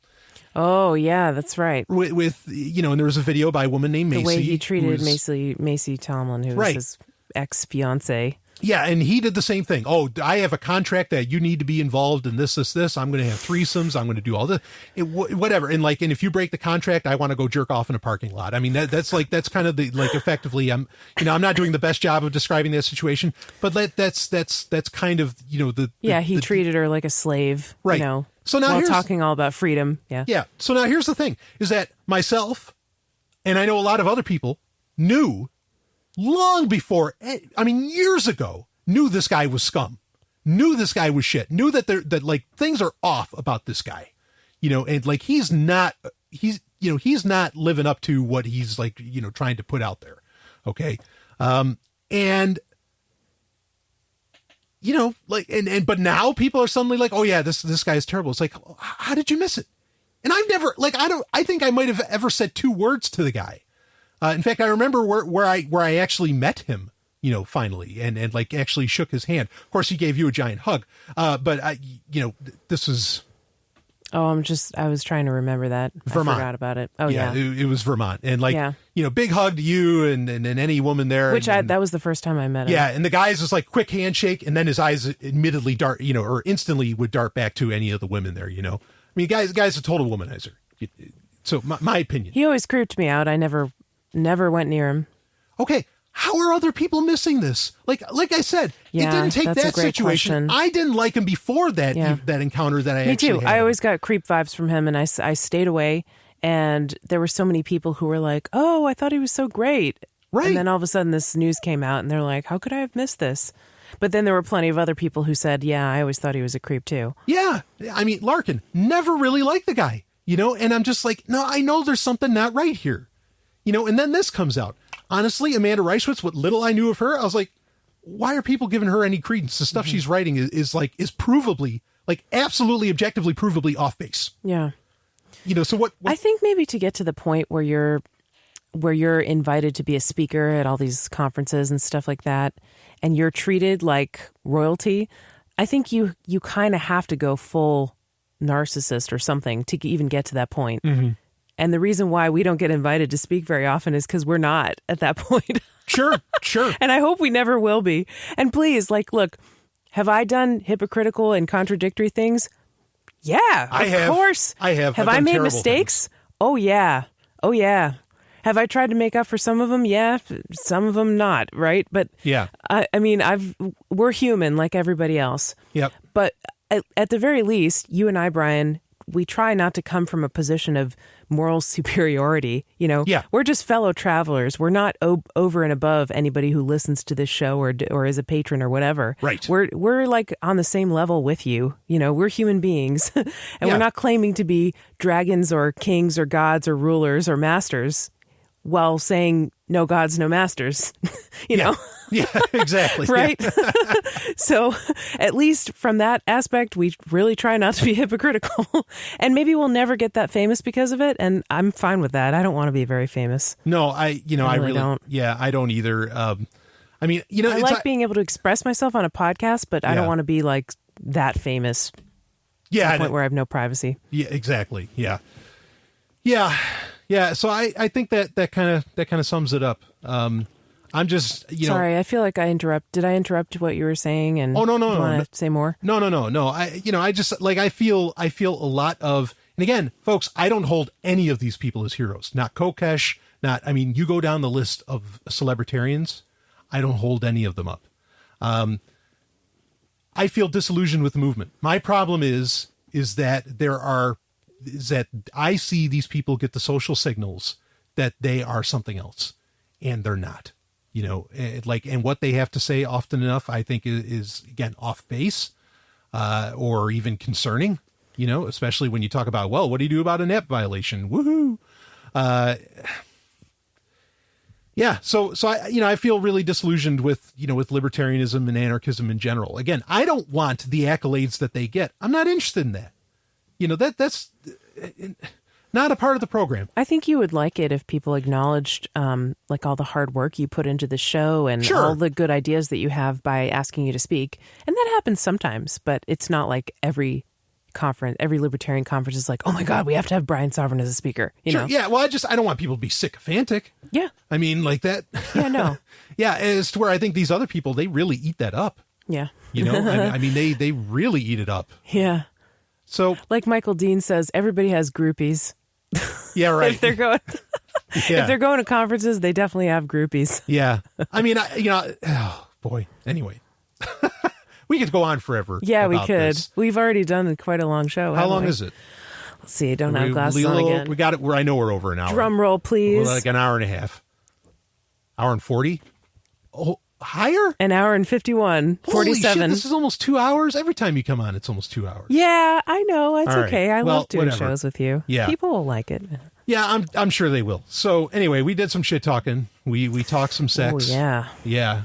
Oh yeah, that's right. With you know, and there was a video by a woman named Macy. The way he treated Macy Tomlin, who was his ex-fiance. Yeah, and he did the same thing. Oh, I have a contract that you need to be involved in this. I'm going to have threesomes. I'm going to do all this, whatever. And like, and if you break the contract, I want to go jerk off in a parking lot. I mean, that's kind of the, like, effectively, I'm not doing the best job of describing that situation, but that's kind of, you know, he treated her like a slave, right? You know, so now while talking all about freedom. Yeah. So now here's the thing: is that myself, and I know a lot of other people knew. Long before, I mean, years ago, knew this guy was scum, knew this guy was shit, knew that like things are off about this guy, you know, and like he's not living up to what he's like, you know, trying to put out there. Okay. And you know, like, but now people are suddenly like, oh yeah, this guy is terrible. It's like, how did you miss it? And I've never, like, I think I might have ever said 2 words to the guy. In fact, I remember where I actually met him, you know, finally, and like actually shook his hand. Of course, he gave you a giant hug. But you know, this was. Oh, I was trying to remember that. Vermont. I forgot about it. Oh yeah. It was Vermont. And like, you know, big hug to you and any woman there. That was the first time I met him. Yeah. And the guys was like quick handshake. And then his eyes admittedly dart, you know, or instantly would dart back to any of the women there, you know. I mean, guy's a total womanizer. So my opinion. He always creeped me out. I never went near him. Okay, how are other people missing this? Like I said, it didn't take that situation. Question. I didn't like him before that encounter that I actually had. Me too. I always got creep vibes from him, and I stayed away. And there were so many people who were like, "Oh, I thought he was so great." Right. And then all of a sudden, this news came out, and they're like, "How could I have missed this?" But then there were plenty of other people who said, "Yeah, I always thought he was a creep too." Yeah, I mean, Larkin never really liked the guy, you know. And I'm just like, no, I know there's something not right here. You know, and then this comes out. Honestly, Amanda Reichwitz, what little I knew of her, I was like, why are people giving her any credence? The stuff she's writing is provably, like absolutely objectively provably off base. Yeah. You know, so what I think maybe to get to the point where you're invited to be a speaker at all these conferences and stuff like that, and you're treated like royalty, I think you kind of have to go full narcissist or something to even get to that point. And the reason why we don't get invited to speak very often is because we're not at that point. Sure. And I hope we never will be. And please, look, have I done hypocritical and contradictory things? Yeah, of course. I have. Have I made mistakes? Things. Oh, yeah. Have I tried to make up for some of them? Yeah, some of them not, right? But yeah, I mean, we're human like everybody else. Yep. But at the very least, you and I, Brian, we try not to come from a position of moral superiority. Yeah. We're just fellow travelers. We're not over and above anybody who listens to this show or is a patron or whatever. Right. We're like on the same level with you. We're human beings, and we're not claiming to be dragons or kings or gods or rulers or masters, while saying no gods, no masters. know. Yeah, exactly. Right. So at least from that aspect, we really try not to be hypocritical. And maybe we'll never get that famous because of it. And I'm fine with that. I don't want to be very famous. No, I really don't. Yeah, I don't either. I mean, I like being able to express myself on a podcast, but I don't want to be like that famous. Yeah. To the point where I have no privacy. Yeah, exactly. Yeah. Yeah. Yeah. So I think that kind of sums it up. I'm just, Sorry, I feel like I interrupt. Did I interrupt what you were saying? And no. Want to say more? No. I just I feel a lot of, and again, folks, I don't hold any of these people as heroes. Not Kokesh. You go down the list of celebritarians, I don't hold any of them up. I feel disillusioned with the movement. My problem is that that I see these people get the social signals that they are something else, and they're not. And what they have to say often enough, I think is again, off base, or even concerning, especially when you talk about, well, what do you do about an app violation? Woohoo. Yeah. So I feel really disillusioned with libertarianism and anarchism in general. Again, I don't want the accolades that they get. I'm not interested in that. That's not a part of the program. I think you would like it if people acknowledged all the hard work you put into the show and all the good ideas that you have by asking you to speak. And that happens sometimes, but it's not like every libertarian conference is like, oh my God, we have to have Brian Sovereign as a speaker. You know? Yeah. Well, I don't want people to be sycophantic. Yeah. I mean, like that. Yeah, no. Yeah. As to where I think these other people, they really eat that up. Yeah. They really eat it up. Yeah. So, like Michael Dean says, everybody has groupies. Yeah, right. If they're going, if they're going to conferences, they definitely have groupies. Yeah. I mean, oh boy. Anyway, we could go on forever. Yeah, we could. This. We've already done quite a long show. How long is it? Let's see. I don't have glasses on again. We got it. I know we're over an hour. Drum roll, please. We're like an hour and a half. Hour and 40. Oh, higher? An hour and 51. 47. Holy shit, this is almost 2 hours. Every time you come on, it's almost 2 hours. Yeah, I know. It's okay. I love doing whatever. shows with you. Yeah. People will like it. Yeah, I'm sure they will. So anyway, we did some shit talking. We talked some sex. Oh, yeah. Yeah.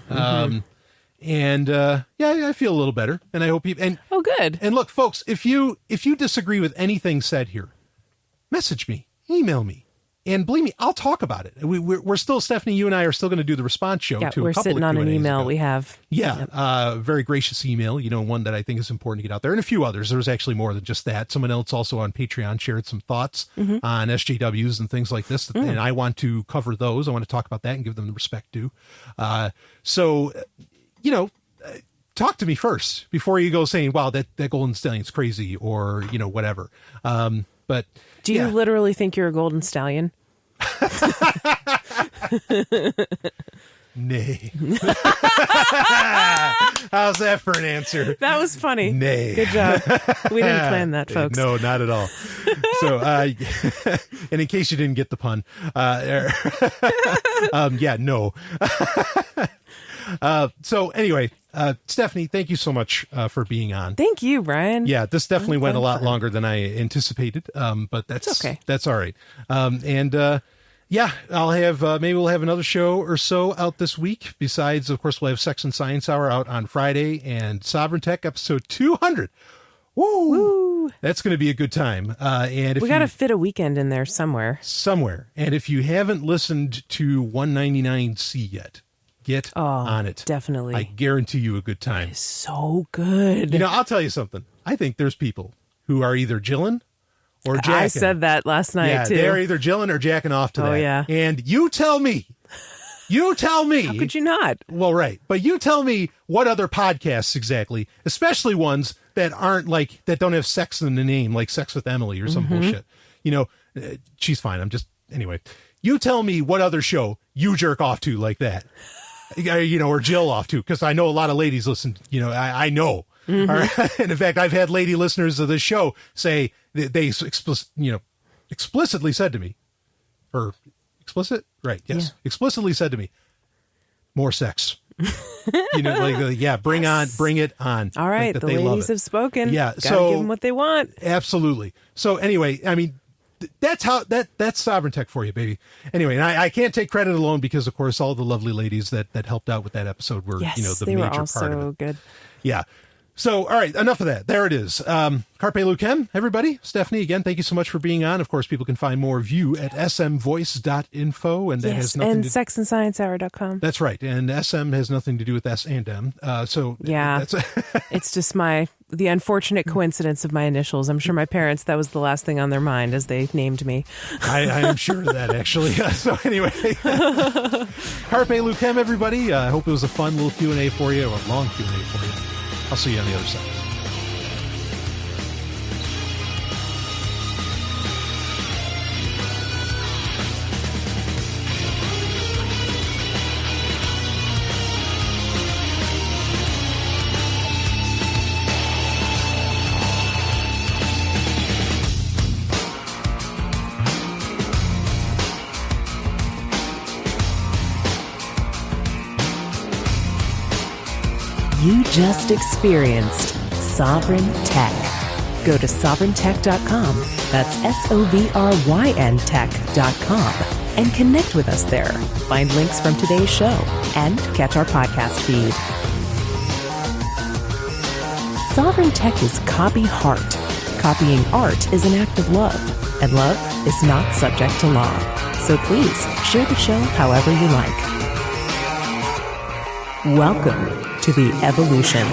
I feel a little better, and I hope you. And oh, good. And look, folks, if you disagree with anything said here, message me, email me, and believe me, I'll talk about it. We're still, Stephanie, you and I are still going to do the response show. Yeah, to we're a couple sitting of on Q&As an email ago. we have. Yeah, yep. Very gracious email. One that I think is important to get out there, and a few others. There's actually more than just that. Someone else also on Patreon shared some thoughts on SJWs and things like this, and I want to cover those. I want to talk about that and give them the respect due. Talk to me first before you go saying, wow, that Golden Stallion's crazy or, whatever. But do you literally think you're a Golden Stallion? Nay. How's that for an answer? That was funny. Nay. Good job. We didn't plan that, folks. No, not at all. So, and in case you didn't get the pun, no. So anyway, Stephanie, thank you so much for being on. Thank you, Brian. Yeah, this definitely went a lot longer than I anticipated, but that's okay. That's all right. I'll have maybe we'll have another show or so out this week. Besides, of course, we'll have Sex and Science Hour out on Friday and Sovereign Tech episode 200. Woo! That's going to be a good time. And if we got to fit a weekend in there somewhere. And if you haven't listened to 199C yet, get on it. Definitely. I guarantee you a good time. It's so good. I'll tell you something. I think there's people who are either Jillen or jacking. I said that last night, too. They're either jilling or jacking off to that. Oh, yeah. And you tell me. How could you not? Well, right. But you tell me what other podcasts exactly, especially ones that aren't like, that don't have sex in the name, like Sex with Emily or some bullshit. You know, she's fine. Anyway, you tell me what other show you jerk off to like that, you know, or Jill off to, because I know a lot of ladies listen, you know, I know. All right? And in fact, I've had lady listeners of this show say that they explicitly said to me, or explicit? Right. Yes. Yeah. Explicitly said to me, more sex. You know, like, bring it on. All right. The ladies have spoken. Yeah. Gotta give them what they want. Absolutely. So anyway, I mean, that's Sovereign Tech for you, baby. Anyway, and I can't take credit alone because, of course, all the lovely ladies that helped out with that episode were, yes, you know, the they major were also part of it. Good. Yeah. So, all right, enough of that. There it is. Carpe Lucem, everybody. Stephanie, again, thank you so much for being on. Of course, people can find more of you at smvoice.info, and that has nothing and to sexandsciencehour.com. That's right, and SM has nothing to do with S&M. So yeah, it's just the unfortunate coincidence of my initials. I'm sure my parents, that was the last thing on their mind as they named me. I am sure of that, actually. So anyway, Carpe Lucem, everybody. I hope it was a fun little Q&A for you, or a long Q&A for you. I'll see you on the other side. You just experienced Sovereign Tech. Go to sovereigntech.com, that's SOVRYN tech.com, and connect with us there. Find links from today's show and catch our podcast feed. Sovereign Tech is copy heart. Copying art is an act of love, and love is not subject to law. So please share the show however you like. Welcome to the evolution.